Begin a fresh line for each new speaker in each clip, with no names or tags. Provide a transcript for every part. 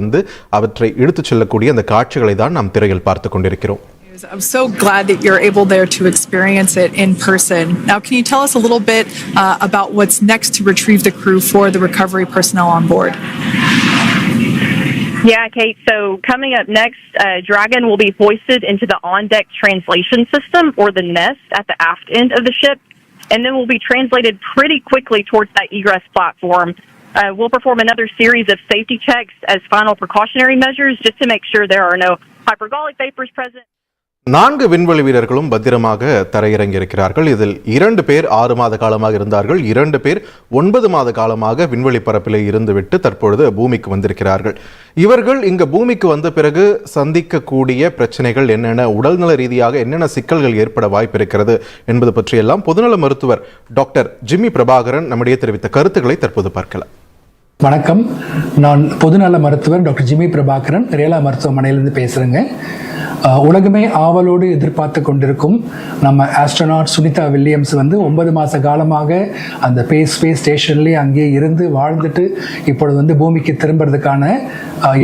வந்து அவற்றை எடுத்துச் செல்லக்கூடிய அந்த காட்சிகளை தான் நாம் திரையில் பார்த்து கொண்டிருக்கிறோம்.
I'm so glad that you're able there to experience it in person. Now, can you tell us a little bit about what's next to retrieve the crew for the recovery personnel on board?
Yeah, Kate. So coming up next, Dragon will be hoisted into the on-deck translation system, or the nest, at the aft end of the ship, and then will be translated pretty quickly towards that egress platform. We'll perform another series of safety checks as final precautionary measures, just to make sure there are no hypergolic vapors present.
4 விண்வெளி வீரர்களும் பத்திரமாக தரையிறங்கி இருக்கிறார்கள். இதில் 2 பேர் 6 மாத காலமாக இருந்தார்கள். 2 பேர் 9 மாத காலமாக விண்வெளி பரப்பிலே இருந்துவிட்டு தற்பொழுது பூமிக்கு வந்திருக்கிறார்கள். இவர்கள் இங்கு பூமிக்கு வந்த பிறகு சந்திக்கக்கூடிய பிரச்சனைகள் என்னென்ன, உடல்நல ரீதியாக என்னென்ன சிக்கல்கள் ஏற்பட வாய்ப்பு இருக்கிறது என்பது பற்றியெல்லாம் பொதுநல மருத்துவர் டாக்டர் ஜிம்மி பிரபாகரன் நம்மிடையே தெரிவித்த கருத்துக்களை தற்போது பார்க்கலாம்.
வணக்கம், நான் பொதுநல மருத்துவர் டாக்டர் ஜிம்மி பிரபாகரன் ரேலா மருத்துவமனையிலிருந்து பேசுகிறேங்க. உலகமே ஆவலோடு எதிர்பார்த்து கொண்டிருக்கும் நம்ம ஆஸ்ட்ரோனாட் சுனிதா வில்லியம்ஸ் வந்து 9 மாத காலமாக அந்த ஸ்பேஸ் ஸ்டேஷன்லேயே அங்கேயே இருந்து வாழ்ந்துட்டு இப்பொழுது வந்து பூமிக்கு திரும்புறதுக்கான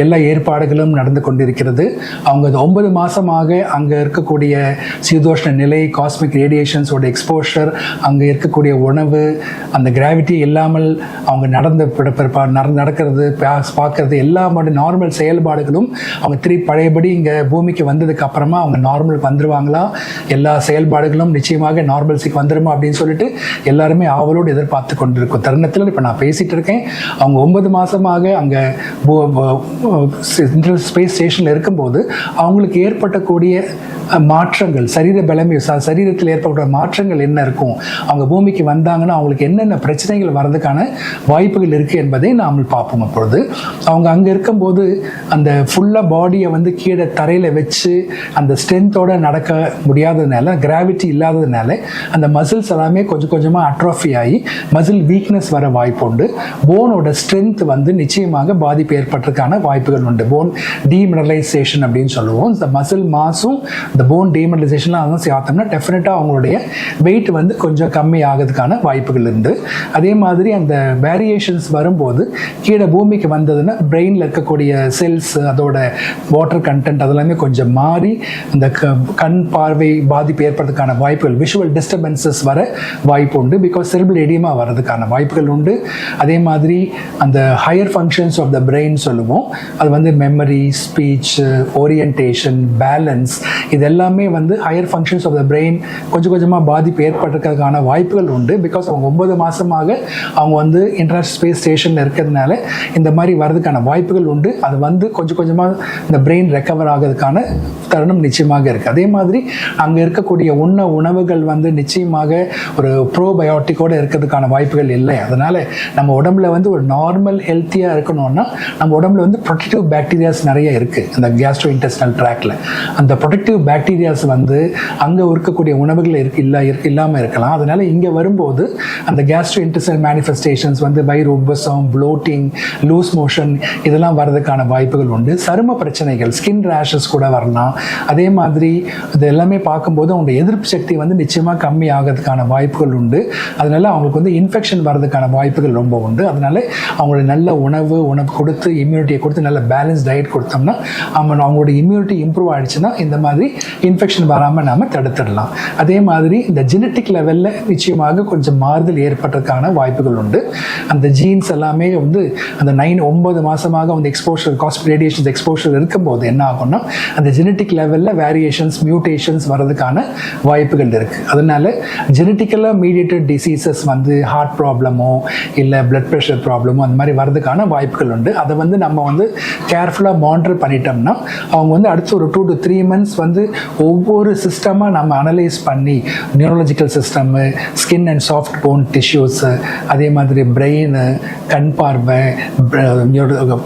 எல்லா ஏற்பாடுகளும் நடந்து கொண்டிருக்கிறது. அவங்க 9 மாதமாக அங்கே இருக்கக்கூடிய சீதோஷ்ண நிலை, காஸ்மிக் ரேடியேஷன்ஸோட எக்ஸ்போஷர், அங்கே இருக்கக்கூடிய உணவு, அந்த கிராவிட்டி இல்லாமல் அவங்க நடக்கிறது, பார்க்கறது, எல்லா நார்மல் செயல்பாடுகளும் அவங்க பழையபடி இங்கே பூமிக்கு வந்ததுக்கு அப்புறமா அவங்க நார்மல் வந்துருவாங்களா, எல்லா செயல்பாடுகளும் நிச்சயமாக நார்மல்ஸுக்கு வந்துருமா அப்படின்னு சொல்லிட்டு எல்லாருமே ஆவலோடு எதிர்பார்த்து கொண்டிருக்கும் தருணத்தில் இப்போ நான் பேசிட்டு இருக்கேன். அவங்க 9 மாதமாக அங்கே ஸ்பேஸ் ஸ்டேஷனில் இருக்கும்போது அவங்களுக்கு ஏற்பட்டக்கூடிய மாற்றங்கள், சரீரத்தில் ஏற்பட்ட மாற்றங்கள் என்ன இருக்கும், அவங்க பூமிக்கு வந்தாங்கன்னா அவங்களுக்கு என்னென்ன பிரச்சனைகள் வர்றதுக்கான வாய்ப்புகள் இருக்குது என்பதை நாம் பார்ப்போம். அப்பொழுது அவங்க அங்கே இருக்கும்போது அந்த ஃபுல்லாக பாடியை வந்து கீழே தரையில் வச்சு அந்த ஸ்ட்ரென்த்தோடு நடக்க முடியாததுனால, கிராவிட்டி இல்லாததுனால அந்த மசில்ஸ் எல்லாமே கொஞ்சம் கொஞ்சமாக அட்ரோஃபி ஆகி மசில் வீக்னஸ் வர வாய்ப்பு உண்டு. போனோட ஸ்ட்ரென்த் வந்து நிச்சயமாக பாதிப்பு ஏற்பட்டதுக்கான வாய்ப்புகள் உண்டு. போன் டீமினரலைசேஷன் அப்படின்னு சொல்லுவோம். இந்த மசில் மாஸும் இந்த போன் டீமினரலைசேஷன்லாம் அதான் சேர்த்தோம்னா டெஃபினட்டாக அவங்களுடைய வெயிட் வந்து கொஞ்சம் கம்மி ஆகிறதுக்கான வாய்ப்புகள் உண்டு. அதே மாதிரி அந்த வேரியேஷன்ஸ் வரும்போது கீழே பூமிக்கு வந்ததுன்னா பிரெயினில் இருக்கக்கூடிய செல்ஸ், அதோட வாட்டர் கண்டென்ட் அதெல்லாமே கொஞ்சம் மாறி இந்த கண் பார்வை பாதிப்பு ஏற்படுறதுக்கான வாய்ப்புகள், விஷுவல் டிஸ்டர்பன்சஸ் வர வாய்ப்பு உண்டு. பிகாஸ் செரிபிரல் எடிமா வர்றதுக்கான வாய்ப்புகள் உண்டு. அதே மாதிரி அந்த higher functions of the brain சொல்லுவோம், அது வந்து மெமரி, ஸ்பீச், ஓரியன்டேஷன், பேலன்ஸ், இது எல்லாமே வந்து higher functions of the brain கொஞ்சம் கொஞ்சமாக பாதிப்பு ஏற்படுறதுக்கான வாய்ப்புகள் உண்டு. பிகாஸ் அவங்க 9 மாதமாக அவங்க வந்து இன்டர்நேஷனல் ஸ்பேஸ் ஸ்டேஷனில் இருக்கிறதுனால இந்த மாதிரி வர்றதுக்கான வாய்ப்புகள் உண்டு. அது வந்து கொஞ்சம் கொஞ்சமாக இந்த பிரெயின் ரெக்கவர் ஆகிறதுக்கான தருணம் நிச்சயமாக இருக்குது. அதே மாதிரி அங்கே இருக்கக்கூடிய உணவுகள் வந்து நிச்சயமாக ஒரு ப்ரோபயோட்டிக்கோடு இருக்கிறதுக்கான வாய்ப்புகள் இல்லை. அதனால் நம்ம உடம்புல வந்து ஒரு நார்மல் ஹெல்த்தியாக இருக்கணும்னா நம்ம உடம்புல வந்து ப்ரொடெக்டிவ் பாக்டீரியாஸ் நிறைய இருக்குது. அந்த கேஸ்ட்ரோ இன்டெஸ்டினல் ட்ராக்டில் அந்த ப்ரொடெக்டிவ் பாக்டீரியாஸ் வந்து அங்கே இருக்கக்கூடிய உணவுகள் இல்லாமல் இருக்கலாம். அதனால் இங்கே வரும்போது அந்த கேஸ்ட்ரோ இன்டெஸ்டினல் மேனிஃபெஸ்டேஷன்ஸ் வந்து வயிறு உப்பசம், ப்ளோட்டிங், லூஸ் மோஷன் இதெல்லாம் வர்றதுக்கான வாய்ப்புகள் உண்டு. சரும பிரச்சனைகள், ஸ்கின் ரேஷஸ் கூட வரலாம். அதே மாதிரி இது எல்லாமே பார்க்கும்போது அவங்களுடைய எதிர்ப்பு சக்தி வந்து நிச்சயமாக கம்மி ஆகிறதுக்கான வாய்ப்புகள் உண்டு. அதனால அவங்களுக்கு வந்து இன்ஃபெக்ஷன் வர்றதுக்கான வாய்ப்புகள் ரொம்ப உண்டு. அதனால அவங்களுடைய நல்ல உணவு கொடுத்து, இம்யூனிட்டியை கொடுத்து, நல்ல பேலன்ஸ் டயட் கொடுத்தோம்னா அவங்களுடைய இம்யூனிட்டி இம்ப்ரூவ் ஆகிடுச்சுன்னா இந்த மாதிரி இன்ஃபெக்ஷன் வராமல் நாம் தடுத்துடலாம். அதே மாதிரி இந்த ஜெனட்டிக் லெவலில் நிச்சயமாக கொஞ்சம் மாறுதல் ஏற்பட்டதுக்கான வாய்ப்புகள் உண்டு. அந்த ஜீன்ஸ் எல்லாமே வந்து அந்த 9 மாதமாக வந்து எக்ஸ்போஷர், காஸ்மிக் ரேடியேஷன்ஸ் எக்ஸ்போஷர் இருக்கும்போது என்ன ஆகும்னா அந்த ஜெனட்டிக் லெவலில் வேரியேஷன்ஸ், மியூட்டேஷன்ஸ் வர்றதுக்கான வாய்ப்புகள் இருக்குது. அதனால ஜெனட்டிக்கலாக மீடியேட்டட் டிசீசஸ் வந்து ஹார்ட் ப்ராப்ளமோ இல்லை பிளட் ப்ரெஷர் ப்ராப்ளமோ அந்த மாதிரி வர்றதுக்கான வாய்ப்புகள் உண்டு. அதை வந்து நம்ம வந்து கேர்ஃபுல்லாக மானிட்டர் பண்ணிட்டோம்னா அவங்க வந்து அடுத்த ஒரு 2 to 3 months வந்து ஒவ்வொரு சிஸ்டமாக நம்ம அனலைஸ் பண்ணி neurological system, skin and soft phone tissues, அதே மாதிரி பிரெயின், கண் பார்வை,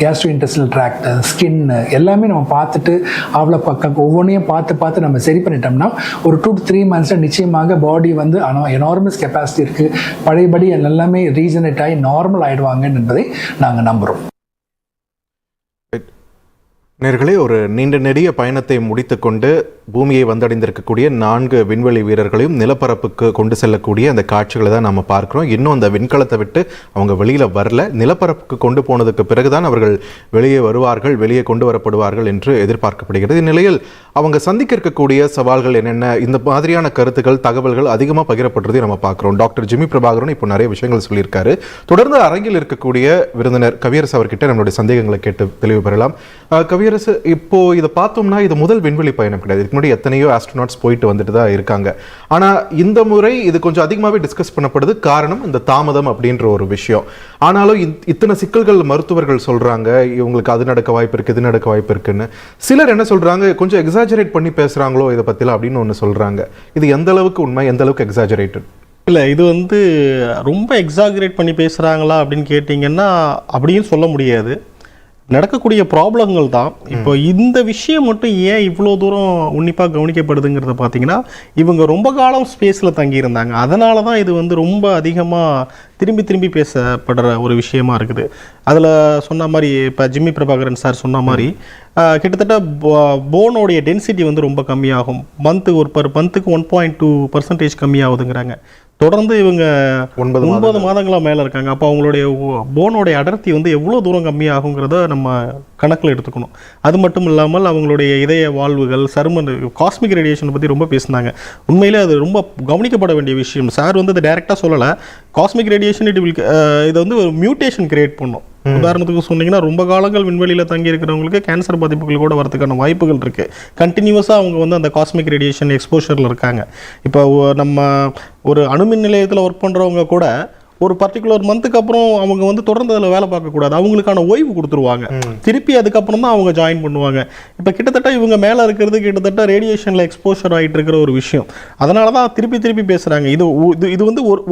கேஸ்ட்ரோ இன்டெஸ்டினல் ட்ராக்ட், ஸ்கின் எல்லாமே நம்ம பார்த்துட்டு அவ்வளோ ஒவ்வொன்றையும் பார்த்து நம்ம சரி பண்ணிட்டோம்னா ஒரு 2 to 3 months நிச்சயமாக பாடி வந்து எனார்மஸ் கெப்பாசிட்டி இருக்குது, பழையபடி எல்லாமே ரீஜனரேட் ஆகி நார்மல் ஆகிடுவாங்க என்பதை நாங்கள் நம்புகிறோம்.
நேர்களே, ஒரு நீண்ட நெடிய பயணத்தை முடித்துக்கொண்டு பூமியை வந்தடைந்திருக்கக்கூடிய 4 விண்வெளி வீரர்களையும் நிலப்பரப்புக்கு கொண்டு செல்லக்கூடிய அந்த காட்சிகளை தான் நம்ம பார்க்குறோம். இன்னும் அந்த விண்கலத்தை விட்டு அவங்க வெளியில் வரல. நிலப்பரப்புக்கு கொண்டு போனதுக்கு பிறகுதான் அவர்கள் வெளியே வருவார்கள், வெளியே கொண்டு வரப்படுவார்கள் என்று எதிர்பார்க்கப்படுகிறது. இந்நிலையில் அவங்க சந்திக்க இருக்கக்கூடிய சவால்கள் என்னென்ன, இந்த மாதிரியான கருத்துக்கள், தகவல்கள் அதிகமாக பகிரப்படுறதை நம்ம பார்க்குறோம். டாக்டர் ஜிம்மி பிரபாகரன் இப்போ நிறைய விஷயங்கள் சொல்லியிருக்காரு. தொடர்ந்து அரங்கில் இருக்கக்கூடிய விருந்தினர் கவியரசு அவர்கிட்ட நம்மளுடைய சந்தேகங்களை கேட்டு தெளிவு பெறலாம். கவியரசு, இப்போ இதை பார்த்தோம்னா இது முதல் விண்வெளி பயணம் கிடையாது. இதுக்கு முன்னாடி எத்தனையோ ஆஸ்ட்ரோநாட்ஸ் போயிட்டு வந்துட்டு தான் இருக்காங்க. ஆனால் இந்த முறை இது கொஞ்சம் அதிகமாகவே டிஸ்கஸ் பண்ணப்படுது. காரணம் இந்த தாமதம் அப்படின்ற ஒரு விஷயம். ஆனாலும் இத்தனை சிக்கல்கள் மருத்துவர்கள் சொல்றாங்க, இவங்களுக்கு அது நடக்க வாய்ப்பு இருக்கு, இது நடக்க வாய்ப்பு இருக்குன்னு. சிலர் என்ன சொல்றாங்க, கொஞ்சம் எக்ஸாஜரேட் பண்ணி பேசுறாங்களோ இதை பத்திலாம் அப்படின்னு ஒன்று சொல்றாங்க. இது எந்த அளவுக்கு உண்மை, எந்த அளவுக்கு எக்ஸாஜரேட்டட்?
இல்லை, இது ரொம்ப எக்ஸாகரேட் பண்ணி பேசுகிறாங்களா அப்படின்னு கேட்டிங்கன்னா அப்படின்னு சொல்ல முடியாது. நடக்கக்கூடிய ப்ராப்ளங்கள் தான். இப்போ இந்த விஷயம் மட்டும் ஏன் இவ்வளோ தூரம் உன்னிப்பாக கவனிக்கப்படுதுங்கிறத பார்த்தீங்கன்னா, இவங்க ரொம்ப காலம் ஸ்பேஸில் தங்கியிருந்தாங்க. அதனால தான் இது ரொம்ப அதிகமாக திரும்பி திரும்பி பேசப்படுற ஒரு விஷயமா இருக்குது. அதில் சொன்ன மாதிரி இப்போ ஜிம்மி பிரபாகரன் சார் சொன்ன மாதிரி கிட்டத்தட்ட போனோடைய டென்சிட்டி ரொம்ப கம்மியாகும். பர் மந்த்துக்கு 1.2% கம்மியாகுதுங்கிறாங்க. தொடர்ந்து இவங்க 9 மாதங்களாக மேலே இருக்காங்க. அப்போ அவங்களுடைய போனோடைய அடர்த்தி எவ்வளோ தூரம் கம்மியாகுங்கிறத நம்ம கணக்கில் எடுத்துக்கணும். அது மட்டும் இல்லாமல் அவங்களுடைய இதய வாழ்வுகள், காஸ்மிக் ரேடியேஷனை பற்றி ரொம்ப பேசினாங்க. உண்மையிலே அது ரொம்ப கவனிக்கப்பட வேண்டிய விஷயம். சார் அதை டைரெக்டாக சொல்லலை. காஸ்மிக் ரேடியேஷன் இது ஒரு மியூட்டேஷன் கிரியேட் பண்ணும். உதாரணத்துக்கு சொன்னீங்கன்னா, ரொம்ப காலங்கள் விண்வெளியில் தங்கி இருக்கிறவங்களுக்கு கேன்சர் பாதிப்புகள் கூட வரதுக்கான வாய்ப்புகள் இருக்கு. கண்டினியூஸாக அவங்க அந்த காஸ்மிக் ரேடியேஷன் எக்ஸ்போஷரில் இருக்காங்க. இப்போ நம்ம ஒரு அணுமின் நிலையத்தில் ஒர்க் பண்ணுறவங்க கூட ஒரு பர்டிகுலர் மந்த்துக்கு அப்புறம் அவங்க தொடர்ந்து அதில் வேலை பார்க்கக்கூடாது. அவங்களுக்கான ஓய்வு கொடுத்துருவாங்க. திருப்பி அதுக்கப்புறம் தான் அவங்க ஜாயின் பண்ணுவாங்க. இப்போ கிட்டத்தட்ட இவங்க மேலே இருக்கிறது கிட்டத்தட்ட ரேடியேஷனில் எக்ஸ்போஷர் ஆகிட்டு இருக்கிற ஒரு விஷயம். அதனால தான் திருப்பி பேசுகிறாங்க. இது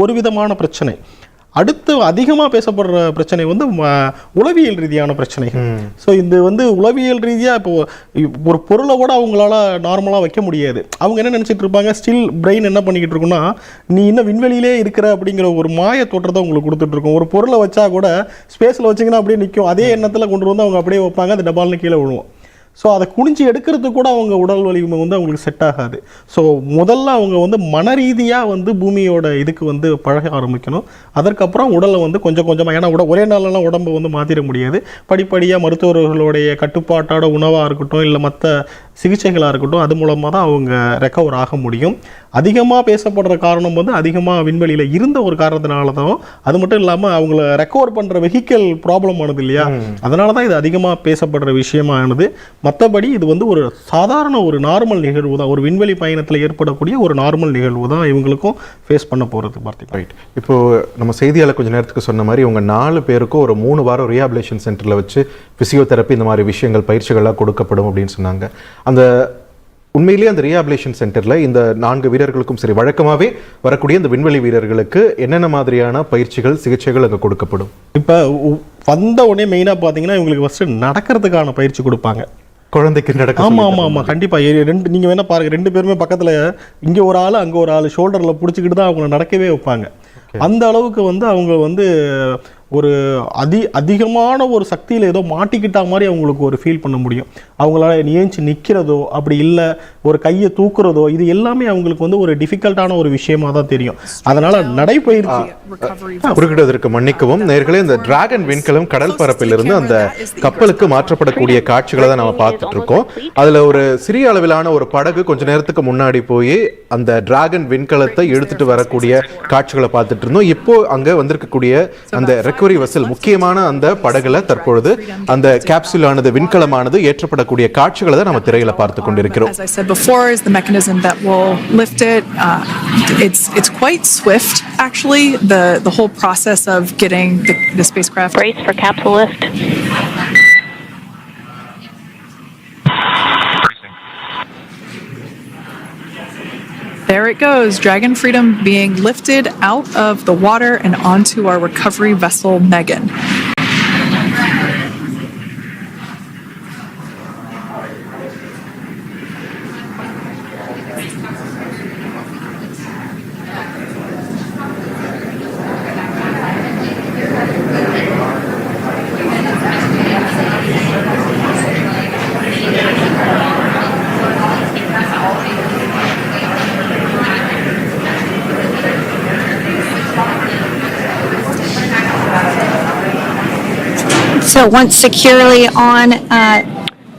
ஒரு விதமான பிரச்சனை. அடுத்து அதிகமாக பேசப்படுற பிரச்சனை உளவியல் ரீதியான பிரச்சனைகள். ஸோ இது உளவியல் ரீதியாக இப்போ ஒரு பொருளை கூட அவங்களால நார்மலாக வைக்க முடியாது. அவங்க என்ன நினச்சிட்டு இருப்பாங்க, ஸ்டில் பிரெயின் என்ன பண்ணிக்கிட்டு இருக்குன்னா, நீ இன்னும் விண்வெளியிலே இருக்கிற அப்படிங்கிற ஒரு மாய தோற்றத்தை உங்களுக்கு கொடுத்துட்ருக்கோம். ஒரு பொருளை வச்சா கூட ஸ்பேஸில் வச்சிங்கன்னா அப்படியே நிற்கும். அதே எண்ணத்தில் கொண்டு அவங்க அப்படியே வைப்பாங்க, அது டபால்னு கீழே விழுவோம். ஸோ அதை குனிஞ்சு எடுக்கிறதுக்கு கூட அவங்க உடல் வலிமை அவங்களுக்கு செட் ஆகாது. ஸோ முதல்ல அவங்க மன ரீதியாக பூமியோட இதுக்கு பழக ஆரம்பிக்கணும். அதற்கப்புறம் உடலை கொஞ்சம் கொஞ்சமாக, ஏன்னா ஒரே நாளெல்லாம் உடம்பை மாற்றிட முடியாது. படிப்படியாக மருத்துவர்களுடைய கட்டுப்பாட்டோட உணவாக இருக்கட்டும், இல்லை மற்ற சிகிச்சைகளாக இருக்கட்டும், அது மூலமாக தான் அவங்க ரெக்கவர் ஆக முடியும். அதிகமாக பேசப்படுற காரணம் அதிகமாக விண்வெளியில் இருந்த ஒரு காரணத்தினால தான். அது மட்டும் இல்லாமல் அவங்கள ரெக்கவர் பண்ணுற வெஹிக்கல் ப்ராப்ளம் ஆனது இல்லையா, அதனால தான் இது அதிகமாக பேசப்படுற விஷயமானது. மற்றபடி இது ஒரு சாதாரண ஒரு நார்மல் நிகழ்வு தான். ஒரு விண்வெளி பயணத்தில் ஏற்படக்கூடிய ஒரு நார்மல் நிகழ்வு தான் இவங்களுக்கும் ஃபேஸ் பண்ண போகிறது. பார்த்திங்க,
ரைட். இப்போது நம்ம செய்தியாளர் கொஞ்சம் நேரத்துக்கு சொன்ன மாதிரி இவங்க 4 பேருக்கும் ஒரு 3 வாரம் ரீஹாபிலேஷன் சென்டரில் வச்சு ஃபிசியோதெரப்பி இந்த மாதிரி விஷயங்கள், பயிற்சிகள்லாம் கொடுக்கப்படும் அப்படின்னு சொன்னாங்க. அந்த உண்மையிலேயே அந்த ரீஹாபிலேஷன் சென்டரில் இந்த 4 வீரர்களுக்கும் சரி, வழக்கமாகவே வரக்கூடிய இந்த விண்வெளி வீரர்களுக்கு என்னென்ன மாதிரியான பயிற்சிகள், சிகிச்சைகள் அங்கே கொடுக்கப்படும்?
இப்போ வந்த உடனே மெயினாக பார்த்தீங்கன்னா இவங்களுக்கு ஃபஸ்ட்டு நடக்கிறதுக்கான பயிற்சி கொடுப்பாங்க.
குழந்தைக்கு நடக்க.
ஆமாம், கண்டிப்பாக. நீங்கள் வேணால் பாருங்கள், 2 பேருமே பக்கத்தில், இங்கே ஒரு ஆள் அங்கே ஒரு ஆள் ஷோல்டரில் பிடிச்சிக்கிட்டு தான் அவங்கள நடக்கவே வைப்பாங்க. அந்த அளவுக்கு அவங்க ஒரு அதிகமான ஒரு சக்தியில் ஏதோ மாட்டிக்கிட்டா மாதிரி அவங்களுக்கு ஒரு ஃபீல் பண்ண முடியும். அவங்களால ஏஞ்சி நிற்கிறதோ, அப்படி இல்லை ஒரு கையை தூக்குறதோ, இது எல்லாமே அவங்களுக்கு ஒரு டிஃபிகல்ட்டான ஒரு விஷயமா தான் தெரியும். அதனால நடைபயிற்சி.
குறுக்கிடுவதற்கு மன்னிக்கவும் நேர்களே, இந்த டிராகன் விண்கலம் கடல் பரப்பிலிருந்து அந்த கப்பலுக்கு மாற்றப்படக்கூடிய காட்சிகளை தான் நம்ம பார்த்துட்டு இருக்கோம். அதுல ஒரு சிறிய அளவிலான ஒரு படகு கொஞ்ச நேரத்துக்கு முன்னாடி போய் அந்த டிராகன் விண்கலத்தை எடுத்துட்டு வரக்கூடிய காட்சிகளை பார்த்துட்டு இருந்தோம். இப்போ அங்க வந்திருக்கக்கூடிய அந்த ரெக்கவரி வெசல், முக்கியமான அந்த படகுல தற்பொழுது அந்த கேப்சூலானது, விண்கலமானது ஏற்றப்படக்கூடிய காட்சிகளை தான் நம்ம திரையில பார்த்து கொண்டிருக்கிறோம்.
As I said before, is the mechanism that will lift it. It's quite swift, actually. The whole process of getting the spacecraft.
Brace for capsule lift.
There it goes, Dragon Freedom being lifted out of the water and onto our recovery vessel, Megan.
So once securely on,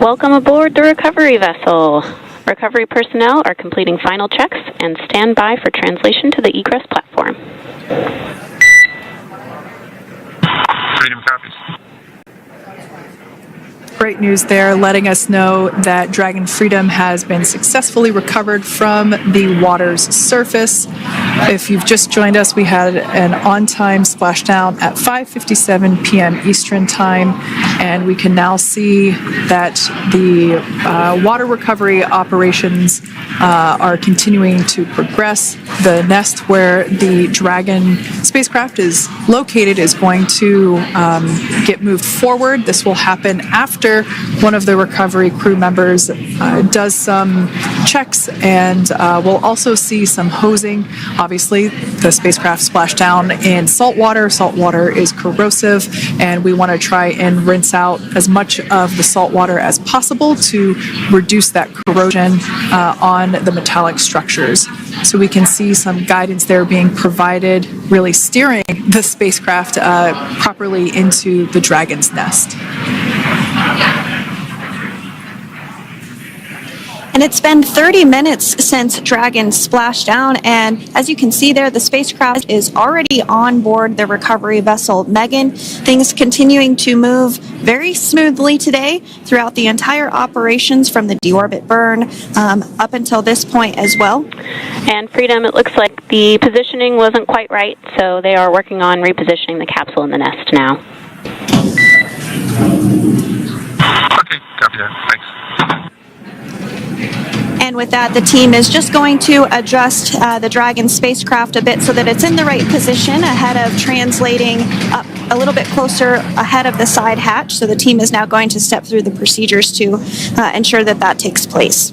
Welcome aboard the recovery vessel. Recovery personnel are completing final checks and stand by for translation to the egress platform.
Freedom copies.
Great news there, letting us know that Dragon Freedom has been successfully recovered from the water's surface. If you've just joined us, we had an on-time splashdown at 5:57 p.m. Eastern Time, and we can now see that the water recovery operations are continuing to progress. The nest where the Dragon spacecraft is located is going to get moved forward. This will happen after one of the recovery crew members does some checks, and we'll also see some hosing. Obviously, the spacecraft splashed down in salt water. Salt water is corrosive, and we want to try and rinse out as much of the salt water as possible to reduce that corrosion on the metallic structures. So we can see some guidance there being provided, really steering the spacecraft properly into the Dragon's nest.
and it's been 30 minutes since Dragon splashed down, and as you can see there, the spacecraft is already on board the recovery vessel Megan. Things continuing to move very smoothly today throughout the entire operations from the deorbit burn up until this point as well.
And Freedom, it looks like the positioning wasn't quite right, so they are working on repositioning the capsule in the nest now.
Okay, copy that. Thanks.
And with that, the team is just going to adjust the Dragon spacecraft a bit so that it's in the right position ahead of translating up a little bit closer ahead of the side hatch. So the team is now going to step through the procedures to ensure that that takes place.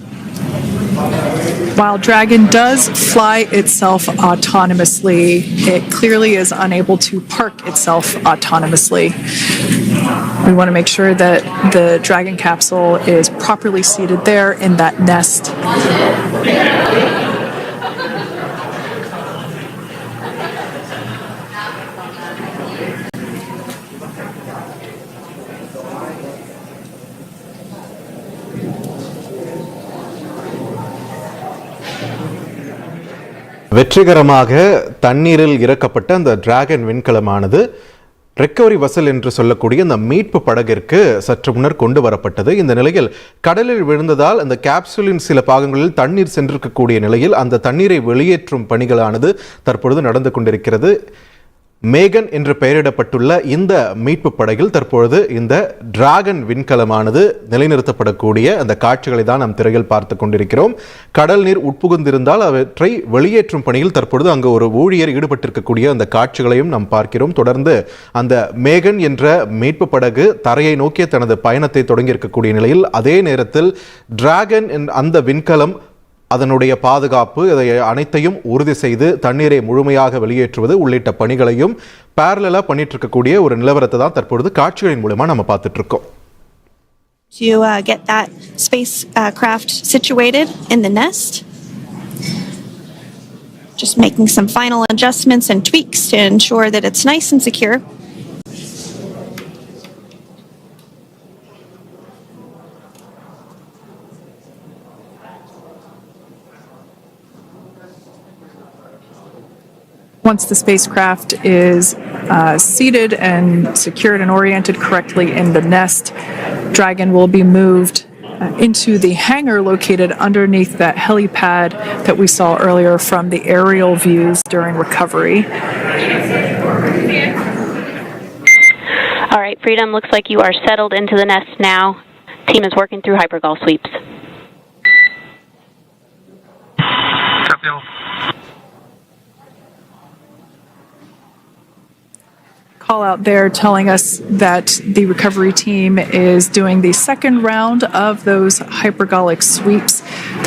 While Dragon does fly itself autonomously, it clearly is unable to park itself autonomously. We want to make sure that the Dragon capsule is properly seated there in that nest.
வெற்றிகரமாக தண்ணீரில் இறக்கப்பட்ட அந்த dragon விண்கலமானது recovery வசல் என்று சொல்லக்கூடிய அந்த மீட்பு படகிற்கு சற்று முன்னர் கொண்டு வரப்பட்டது. இந்த நிலையில் கடலில் விழுந்ததால் அந்த கேப்சூலின் சில பாகங்களில் தண்ணீர் சென்றிருக்கக்கூடிய நிலையில் அந்த தண்ணீரை வெளியேற்றும் பணிகளானது தற்பொழுது நடந்து கொண்டிருக்கிறது. மேகன் என்று பெயரிடப்பட்டுள்ள இந்த மீட்பு படகில் தற்பொழுது இந்த டிராகன் விண்கலமானது நிலைநிறுத்தப்படக்கூடிய அந்த காட்சிகளை தான் நாம் திரையில் பார்த்து கொண்டிருக்கிறோம். கடல் நீர் உட்புகுந்திருந்தால் அவற்றை வெளியேற்றும் பணியில் தற்பொழுது அங்கு ஒரு ஊழியர் ஈடுபட்டிருக்கக்கூடிய அந்த காட்சிகளையும் நாம் பார்க்கிறோம். தொடர்ந்து அந்த மேகன் என்ற மீட்பு படகு தரையை நோக்கிய தனது பயணத்தை தொடங்கியிருக்கக்கூடிய நிலையில் அதே நேரத்தில் டிராகன் அந்த விண்கலம் அதனுடைய பாதுகாப்பு இதை அனைத்தையும் உறுதி செய்து தண்ணீரை முழுமையாக வெளியேற்றுவது உள்ளிட்ட பணிகளையும் பேரலலா பண்ணிட்டு இருக்கக்கூடிய ஒரு நிலவரத்தை தான் தற்பொழுது காட்சிகளின் மூலமா நம்ம பார்த்துட்டு இருக்கோம்.
To get that spacecraft situated in the nest. Just making some final adjustments and tweaks to ensure that it's nice and secure.
Once the spacecraft is seated and secured and oriented correctly in the nest, Dragon will be moved into the hangar located underneath that helipad that we saw earlier from the aerial views during recovery.
All right, Freedom, looks like you are settled into the nest now. Team is working through hypergol sweeps.
Copy all.
Call out there telling us that the recovery team is doing the second round of those hypergolic sweeps.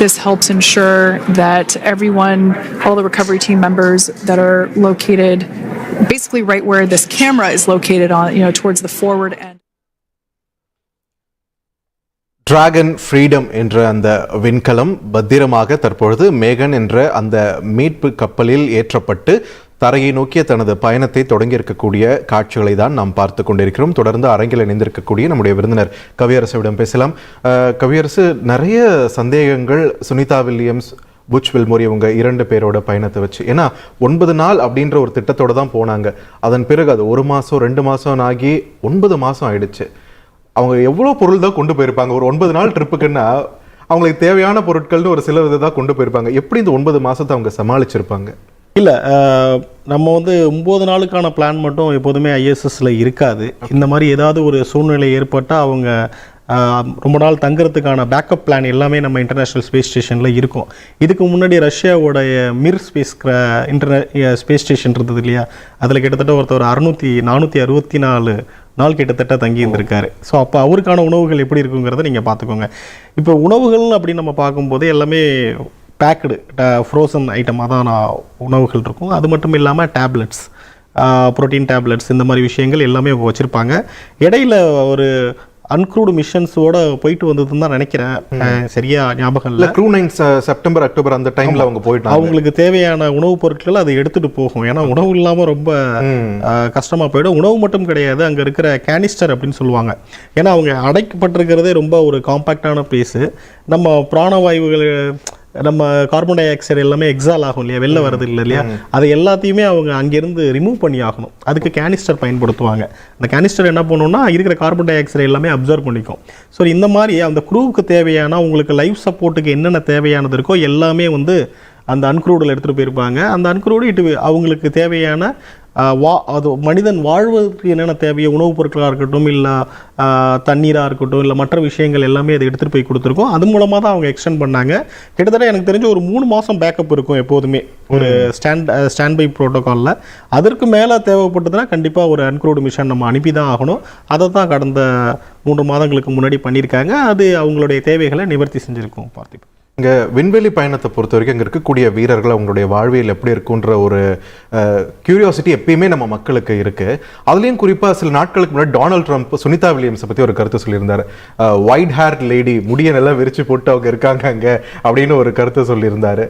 This helps ensure that everyone, all the recovery team members that are located basically right where this camera is located on, towards the forward end.
Dragon freedom என்ற அந்த விண்கலம் பத்திரமாக தற்பொழுது மேகன் என்ற அந்த மீட்பு கப்பலில் ஏற்றப்பட்டு தரையை நோக்கிய தனது பயணத்தை தொடங்கியிருக்கக்கூடிய காட்சிகளை தான் நாம் பார்த்து கொண்டிருக்கிறோம். தொடர்ந்து அரங்கில் இணைந்திருக்கக்கூடிய நம்முடைய விருந்தினர் கவியரசுவிடம் பேசலாம். கவியரசு, நிறைய சந்தேகங்கள் சுனிதா வில்லியம்ஸ், புச் வில்மோர் இவங்க 2 பேரோட பயணத்தை வச்சு. ஏன்னா 9 நாள் அப்படின்ற ஒரு திட்டத்தோடு தான் போனாங்க. அதன் பிறகு அது 1 மாதம் 2 மாதம் ஆகி 9 மாதம் ஆயிடுச்சு. அவங்க எவ்வளோ பொருள் தான் கொண்டு போயிருப்பாங்க? ஒரு 9 நாள் ட்ரிப்புக்குன்னா அவங்களுக்கு தேவையான பொருட்கள்னு ஒரு சில இதை தான் கொண்டு போயிருப்பாங்க. எப்படி இந்த 9 மாதத்தை அவங்க சமாளிச்சிருப்பாங்க?
இல்லை, நம்ம வந்து 9 நாளுக்கான பிளான் மட்டும் எப்போதுமே ஐஎஸ்எஸ்ல இருக்காது. இந்த மாதிரி ஏதாவது ஒரு சூழ்நிலை ஏற்பட்டால் அவங்க ரொம்ப நாள் தங்குறதுக்கான பேக்கப் பிளான் எல்லாமே நம்ம இன்டர்நேஷ்னல் ஸ்பேஸ் ஸ்டேஷனில் இருக்கும். இதுக்கு முன்னாடி ரஷ்யாவோடைய மிர் ஸ்பேஸ் ஸ்டேஷன் இருந்தது இல்லையா, அதில் கிட்டத்தட்ட ஒருத்தர் 464 நாள் கிட்டத்தட்ட தங்கி இருந்திருக்காரு. ஸோ அப்போ அவருக்கான உணவுகள் எப்படி இருக்குங்கிறத நீங்கள் பார்த்துக்கோங்க. இப்போ உணவுகள் அப்படின்னு நம்ம பார்க்கும்போது எல்லாமே பேக்கடு ஃப்ரோசன் ஐட்டமாக தான் உணவுகள் இருக்கும். அது மட்டும் இல்லாமல் டேப்லெட்ஸ், ப்ரோட்டீன் டேப்லெட்ஸ், இந்த மாதிரி விஷயங்கள் எல்லாமே வச்சுருப்பாங்க. இடையில ஒரு அன்க்ரூடு மிஷன்ஸோட போயிட்டு வந்ததுன்னு தான் நினைக்கிறேன், சரியா ஞாபகம் இல்லை.
க்ரூ 9 செப்டம்பர் அக்டோபர் அந்த டைமில் அவங்க போயிட்டு
அவங்களுக்கு தேவையான உணவுப் பொருட்களை அதை எடுத்துகிட்டு போகும். ஏன்னா உணவு இல்லாமல் ரொம்ப கஷ்டமாக போயிடும். உணவு மட்டும் கிடையாது, அங்கே இருக்கிற கேனிஸ்டர் அப்படின்னு சொல்லுவாங்க. ஏன்னா அவங்க அடைக்கப்பட்டிருக்கிறதே ரொம்ப ஒரு காம்பேக்டான பிளேஸு. நம்ம பிராணவாயுகள், நம்ம கார்பன் டை ஆக்சைடு எல்லாமே எக்ஸால் ஆகும் இல்லையா, வெளில வருது இல்லை இல்லையா, அதை எல்லாத்தையுமே அவங்க அங்கேருந்து ரிமூவ் பண்ணி ஆகணும். அதுக்கு கேனிஸ்டர் பயன்படுத்துவாங்க. அந்த கேனிஸ்டர் என்ன பண்ணணும்னா இருக்கிற கார்பன் டை ஆக்சைடு எல்லாமே அப்சர்வ் பண்ணிக்கும். ஸோ இந்த மாதிரி அந்த க்ரூவுக்கு தேவையான, உங்களுக்கு லைஃப் சப்போர்ட்டுக்கு என்னென்ன தேவையானது இருக்கோ எல்லாமே வந்து அந்த அன்க்ரூடில் எடுத்துகிட்டு போயிருப்பாங்க. அந்த அன்க்ரூடு அவங்களுக்கு தேவையான அது மனிதன் வாழ்வதற்கு என்னென்ன தேவையோ, உணவுப் பொருட்களாக இருக்கட்டும், இல்லை தண்ணீராக இருக்கட்டும், இல்லை மற்ற விஷயங்கள் எல்லாமே அதை எடுத்துகிட்டு போய் கொடுத்துருக்கோம். அது மூலமாக தான் அவங்க எக்ஸ்டெண்ட் பண்ணாங்க. கிட்டத்தட்ட எனக்கு தெரிஞ்ச ஒரு 3 மாதம் பேக்கப் இருக்கும் எப்போதுமே ஒரு ஸ்டாண்ட் பை ப்ரோட்டோகாலில். அதற்கு மேலே தேவைப்பட்டதுன்னா கண்டிப்பாக ஒரு அன்க்ரூடு மிஷன் நம்ம அனுப்பி தான் ஆகணும். அதை தான் கடந்த 3 மாதங்களுக்கு முன்னாடி பண்ணியிருக்காங்க. அது அவங்களுடைய தேவைகளை நிவர்த்தி செஞ்சுருக்கோம். பார்த்திபன்,
இங்கே விண்வெளி பயணத்தை பொறுத்த வரைக்கும் அங்கே இருக்கக்கூடிய வீரர்கள் அவங்களுடைய வாழ்வியல் எப்படி இருக்குன்ற ஒரு கியூரியாசிட்டி எப்பயுமே நம்ம மக்களுக்கு இருக்குது. அதுலேயும் குறிப்பாக சில நாட்களுக்கு முன்னாடி டொனால்ட் ட்ரம்ப் சுனிதா வில்லியம்ஸை பற்றி ஒரு கருத்து சொல்லியிருந்தார். ஒயிட் ஹேர் லேடி, முடியை நல்லா விரிச்சு போட்டு அவங்க இருக்காங்க அங்கே அப்படின்னு ஒரு கருத்தை சொல்லியிருந்தார்.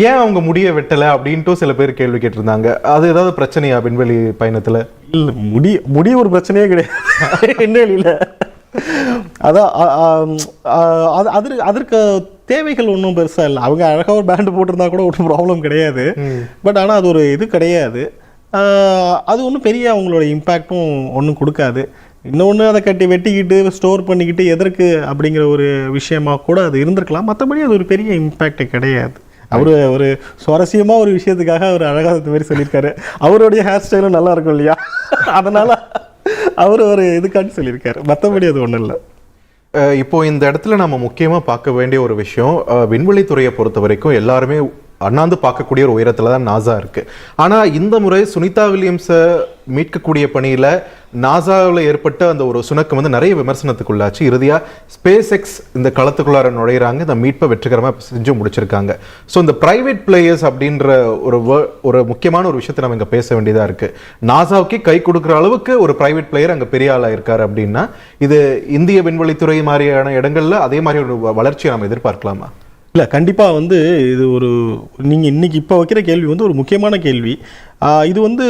ஏன் அவங்க முடியை வெட்டலை அப்படின்ட்டு சில பேர் கேள்வி கேட்டிருந்தாங்க. அது ஏதாவது பிரச்சனையா விண்வெளி பயணத்தில்?
இல்லை, முடி ஒரு பிரச்சனையே கிடையாது விண்வெளியில். அதான் அதற்கு தேவைகள் ஒன்றும் பெருசாக இல்லை. அவங்க அழகாக ஒரு பேண்டு போட்டிருந்தா கூட ஒன்றும் ப்ராப்ளம் கிடையாது. பட் ஆனால் அது ஒரு இது கிடையாது. அது ஒன்றும் பெரிய அவங்களோட இம்பேக்டும் ஒன்றும் கொடுக்காது. இன்னொன்று அதை வெட்டிக்கிட்டு ஸ்டோர் பண்ணிக்கிட்டு எதற்கு அப்படிங்கிற ஒரு விஷயமாக கூட அது இருந்திருக்கலாம். மற்றபடி அது ஒரு பெரிய இம்பேக்டே கிடையாது. அவர் ஒரு சுவாரஸ்யமாக ஒரு விஷயத்துக்காக அவர் அழகாக இந்த மாதிரி சொல்லியிருக்காரு. அவருடைய ஹேர் ஸ்டைலும் நல்லா இருக்கும் இல்லையா, அதனால் அவர் ஒரு இதுக்காண்டி சொல்லியிருக்காரு. மற்றபடி அது ஒன்றும் இல்லை.
இப்போ இந்த இடத்துல நம்ம முக்கியமாக பார்க்க வேண்டிய ஒரு விஷயம், விண்வெளித்துறையை பொறுத்த வரைக்கும் எல்லாருமே அண்ணாந்து பார்க்கக்கூடிய ஒரு உயரத்தில் தான் நாசா இருக்குது. ஆனால் இந்த முறை சுனிதா வில்லியம்ஸை மீட்கக்கூடிய பணியில் நாசாவில் ஏற்பட்ட அந்த ஒரு சுணக்கம் வந்து நிறைய விமர்சனத்துக்குள்ளாச்சு. இறுதியாக SpaceX இந்த களத்துக்குள்ளார நுழையிறாங்க, இந்த மீட்பை வெற்றிகரமாக செஞ்சு முடிச்சிருக்காங்க. ஸோ இந்த ப்ரைவேட் பிளேயர்ஸ் அப்படின்ற ஒரு முக்கியமான ஒரு விஷயத்தை நம்ம இங்கே பேச வேண்டியதாக இருக்குது. நாசாவுக்கு கை கொடுக்குற அளவுக்கு ஒரு ப்ரைவேட் பிளேயர் அங்கே பெரிய ஆளாக இருக்கார் அப்படின்னா இது இந்திய விண்வெளித்துறை மாதிரியான இடங்களில் அதே மாதிரி ஒரு வளர்ச்சியை நம்ம எதிர்பார்க்கலாமா?
இல்லை, கண்டிப்பாக வந்து இது ஒரு நீங்கள் இன்றைக்கி இப்போ வைக்கிற கேள்வி வந்து ஒரு முக்கியமான கேள்வி. இது வந்து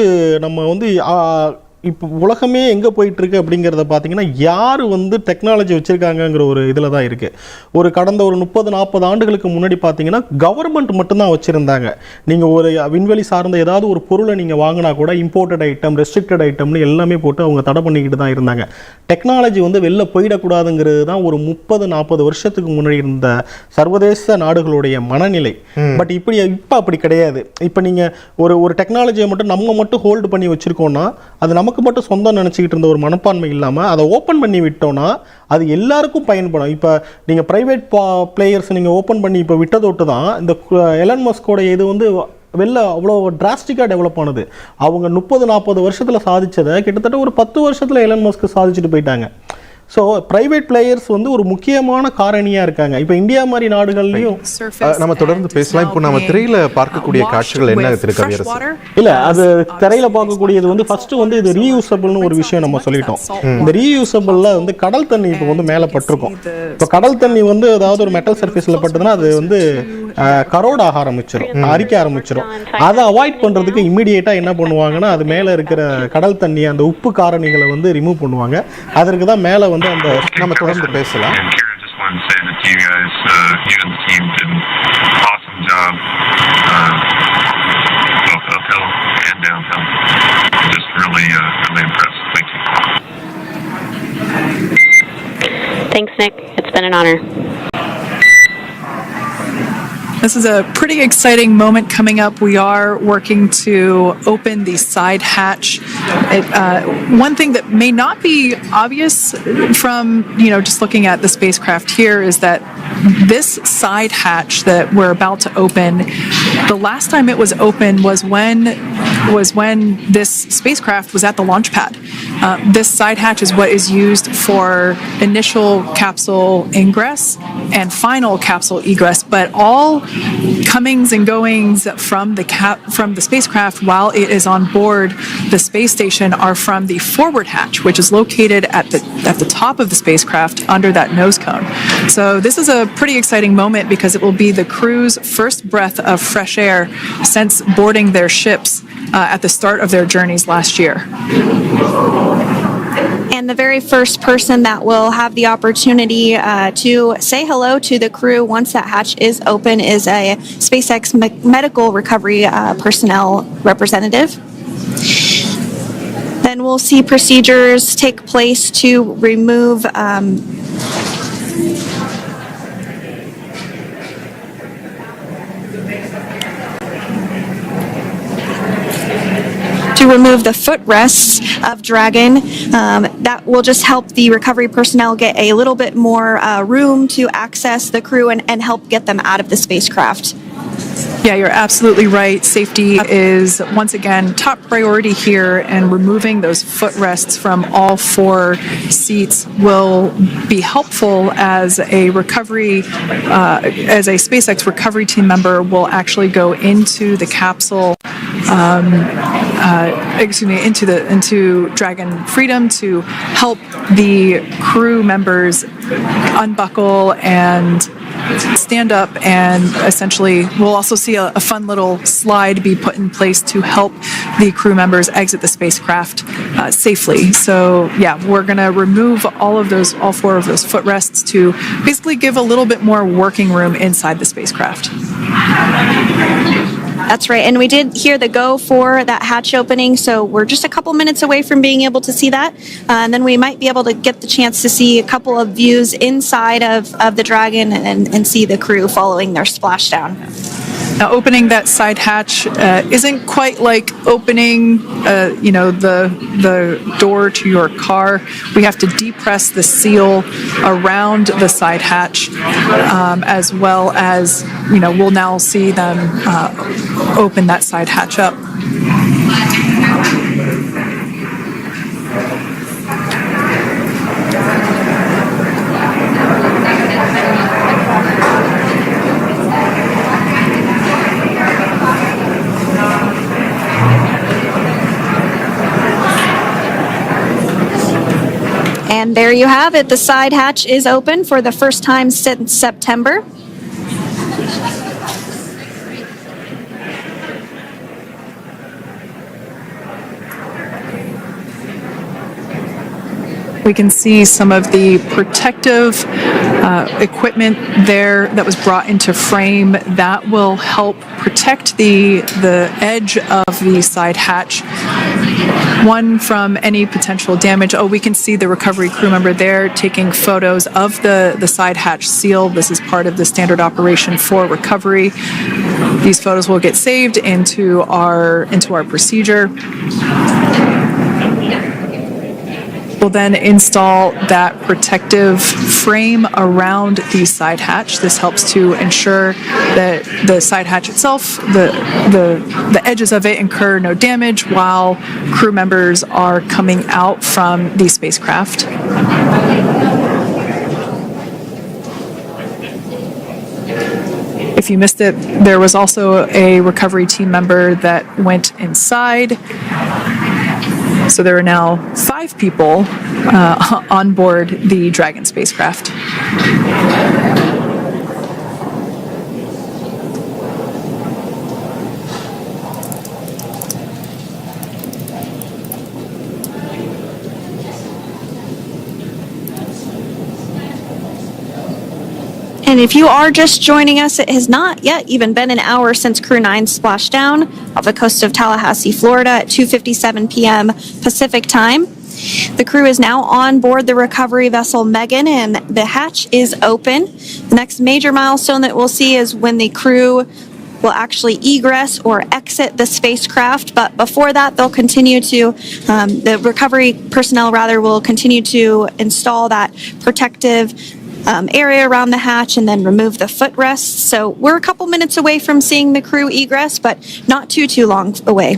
நம்ம வந்து இப்போ உலகமே எங்கே போயிட்டுருக்கு அப்படிங்கிறத பார்த்தீங்கன்னா யார் வந்து டெக்னாலஜி வச்சுருக்காங்கங்கிற ஒரு இதில் தான் இருக்குது. ஒரு கடந்த ஒரு 30-40 ஆண்டுகளுக்கு முன்னாடி பார்த்தீங்கன்னா கவர்மெண்ட் மட்டும்தான் வச்சுருந்தாங்க. நீங்கள் ஒரு விண்வெளி சார்ந்த ஏதாவது ஒரு பொருளை நீங்கள் வாங்கினா கூட இம்போர்ட்டட் ஐட்டம், ரெஸ்ட்ரிக்டட் ஐட்டம்னு எல்லாமே போட்டு அவங்க தடை பண்ணிக்கிட்டு தான் இருந்தாங்க. டெக்னாலஜி வந்து வெளில போயிடக்கூடாதுங்கிறது தான் ஒரு 30-40 வருஷத்துக்கு முன்னாடி இருந்த சர்வதேச நாடுகளுடைய மனநிலை. பட் இப்போ அப்படி கிடையாது. இப்போ நீங்கள் ஒரு டெக்னாலஜியை மட்டும் நம்ம மட்டும் ஹோல்டு பண்ணி வச்சுருக்கோன்னா அது நமக்கு மட்டும் சொந்தம் நினச்சிக்கிட்டு இருந்த ஒரு மனப்பான்மை இல்லாமல் அதை ஓப்பன் பண்ணி விட்டோன்னா அது எல்லாருக்கும் பயன்படும். இப்போ நீங்கள் ப்ரைவேட் பிளேயர்ஸ் நீங்கள் ஓப்பன் பண்ணி இப்போ விட்டதொட்டு தான் இந்த எலன் மஸ்கோட இது வந்து வெளில அவ்வளோ டிராஸ்டிக்காக டெவலப் ஆனது. அவங்க 30-40 வருஷத்தில் சாதிச்சதை கிட்டத்தட்ட ஒரு 10 வருஷத்தில் எலன் மஸ்க் சாதிச்சுட்டு போயிட்டாங்க. ஸோ ப்ரைவேட் பிளேயர்ஸ் வந்து ஒரு முக்கியமான காரணியாக இருக்காங்க. இப்போ இந்தியா மாதிரி நாடுகள்லையும்
நம்ம தொடர்ந்து பேசலாம். இப்போ நம்ம திரையில பார்க்கக்கூடிய காட்சிகள் என்ன திருக்கவியரசு?
இல்ல, அது திரையில பார்க்கக்கூடியது வந்து ஃபர்ஸ்ட் வந்து இது ரீயூசபிள்னு ஒரு விஷயம் நம்ம சொல்லிட்டோம். இந்த ரீயூசபிள்ல வந்து கடல் தண்ணி இப்போ வந்து மேலே பட்டிருக்கும். இப்போ கடல் தண்ணி வந்து ஏதாவது ஒரு மெட்டல் சர்ஃபேஸ்ல பட்டதுன்னா அது வந்து கரோட் ஆக ஆரம்பிச்சிடும், அரிக்க ஆரம்பிச்சிடும். அதை அவாய்ட் பண்றதுக்கு இம்மிடியேட்டா என்ன பண்ணுவாங்கன்னா அது மேலே இருக்கிற கடல் தண்ணி அந்த உப்பு காரணிகளை வந்து ரிமூவ் பண்ணுவாங்க. அதற்கு தான் மேலே வந்து அந்த நம்ம தொடர்ந்து பேசலாம்.
wanted to say that you guys, you and the team did an awesome job, both uphill and downhill. Just really impressed. Thank you.
Thanks, Nick. It's been an honor.
This is a pretty exciting moment coming up. We are working to open the side hatch. One thing that may not be obvious from, just looking at the spacecraft here is that this side hatch that we're about to open, the last time it was open was when this spacecraft was at the launch pad. This side hatch is what is used for initial capsule ingress and final capsule egress, but all comings and goings from the spacecraft while it is on board the space station are from the forward hatch, which is located at the top of the spacecraft under that nose cone. So this is a pretty exciting moment because it will be the crew's first breath of fresh air since boarding their ships at the start of their journeys last year.
And the very first person that will have the opportunity to say hello to the crew once that hatch is open is a SpaceX medical recovery personnel representative. Then we'll see procedures take place to remove the footrests of Dragon. That will just help the recovery personnel get a little bit more room to access the crew and help get them out of the spacecraft.
Yeah, you're absolutely right. Safety is, once again, top priority here, and removing those footrests from all 4 seats will be helpful as a SpaceX recovery team member will actually go into the capsule, into Dragon Freedom to help the crew members unbuckle and stand up, and essentially we'll also see a fun little slide be put in place to help the crew members exit the spacecraft safely. So yeah, we're going to remove all 4 of those footrests to basically give a little bit more working room inside the spacecraft.
That's right. And we did hear the go for that hatch opening, so we're just a couple minutes away from being able to see that. And then we might be able to get the chance to see a couple of views inside of the Dragon and see the crew following their splashdown.
Now, opening that side hatch isn't quite like opening, the door to your car. We have to depress the seal around the side hatch, as well as, we'll now see them open that side hatch up.
And there you have it. The side hatch is open for the first time since September.
We can see some of the protective equipment there that was brought into frame that will help protect the edge of the side hatch. One from any potential damage. Oh, we can see the recovery crew member there taking photos of the side hatch seal. This is part of the standard operation for recovery. These photos will get saved into our procedure. We'll then install that protective frame around the side hatch. This helps to ensure that the side hatch itself, the edges of it incur no damage while crew members are coming out from the spacecraft. If you missed it, there was also a recovery team member that went inside. So there are now 5 people on board the Dragon spacecraft.
And if you are just joining us, it has not yet even been an hour since Crew 9 splashed down off the coast of Tallahassee, Florida at 2:57 p.m. Pacific time. The crew is now on board the recovery vessel Megan, and the hatch is open. The next major milestone that we'll see is when the crew will actually egress or exit the spacecraft. But before that, they'll continue to, the recovery personnel rather, will continue to install that protective area around the hatch and then remove the footrests. So we're a couple minutes away from seeing the crew egress, but not too long away.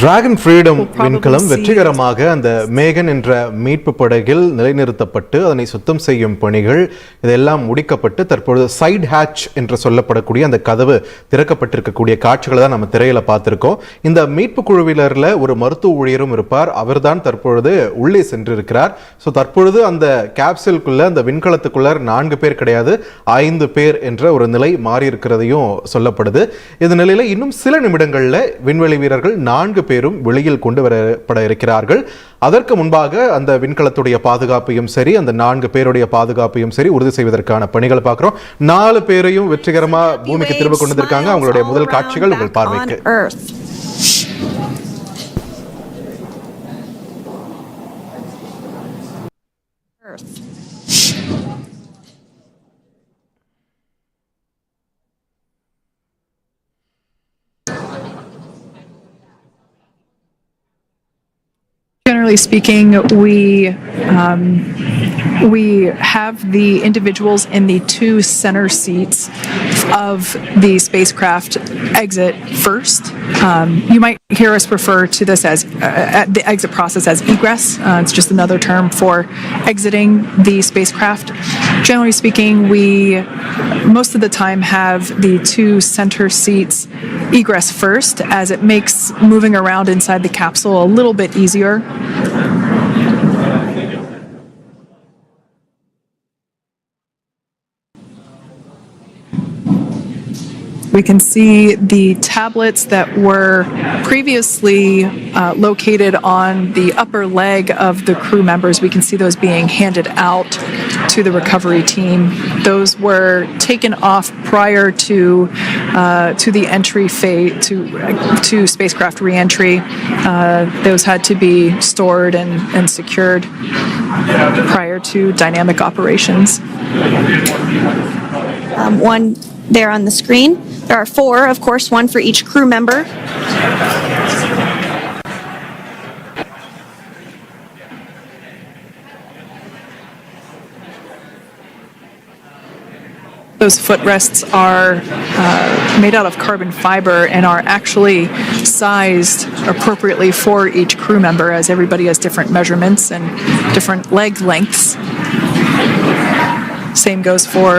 Dragon freedom விண்கலம் வெற்றிகரமாக அந்த மேகன் என்ற மீட்பு படகில் நிலைநிறுத்தப்பட்டு அதனை சுத்தம் செய்யும் பணிகள் இதெல்லாம் முடிக்கப்பட்டு தற்பொழுது சைட் ஹேட்ச் என்று சொல்லப்படக்கூடிய அந்த கதவு திறக்கப்பட்டிருக்கக்கூடிய காட்சிகளை தான் நம்ம திரையில பார்த்திருக்கோம். இந்த மீட்பு குழுவினர்ல ஒரு மருத்துவ ஊழியரும் இருப்பார். அவர்தான் தற்பொழுது உள்ளே சென்றிருக்கிறார். ஸோ தற்பொழுது அந்த கேப்சூலுக்குள்ள அந்த விண்கலத்துக்குள்ள 4 பேர் கிடையாது 5 பேர் என்ற ஒரு நிலை மாறி இருக்கிறதையும் சொல்லப்படுது. இந்த நிலையில இன்னும் சில நிமிடங்கள்ல விண்வெளி வீரர்கள் 4 பேரும் வெளியில் கொண்டு வரப்பட இருக்கிறார்கள். அதற்கு முன்பாக அந்த விண்கலத்துடைய பாதுகாப்பையும் சரி அந்த 4 பேருடைய பாதுகாப்பையும் சரி உறுதி செய்வதற்கான பணிகளை பார்க்கிறோம். 4 பேரையும் வெற்றிகரமா பூமிக்கு திரும்ப கொண்டு வந்திருக்காங்க. அவங்களுடைய முதல் காட்சிகள் உங்கள் பார்வைக்கு.
Generally speaking, we have the individuals in the 2 center seats of the spacecraft exit first. You might hear us refer to this as the exit process as egress. It's just another term for exiting the spacecraft. Generally speaking, we most of the time have the 2 center seats egress first, as it makes moving around inside the capsule a little bit easier. We can see the tablets that were previously located on the upper leg of the crew members. We can see those being handed out to the recovery team. Those were taken off prior to the entry phase, to spacecraft reentry. Those had to be stored and secured prior to dynamic operations.
One there on the screen. There are 4, of course, 1 for each crew member.
Those footrests are made out of carbon fiber and are actually sized appropriately for each crew member, as everybody has different measurements and different leg lengths. Same goes for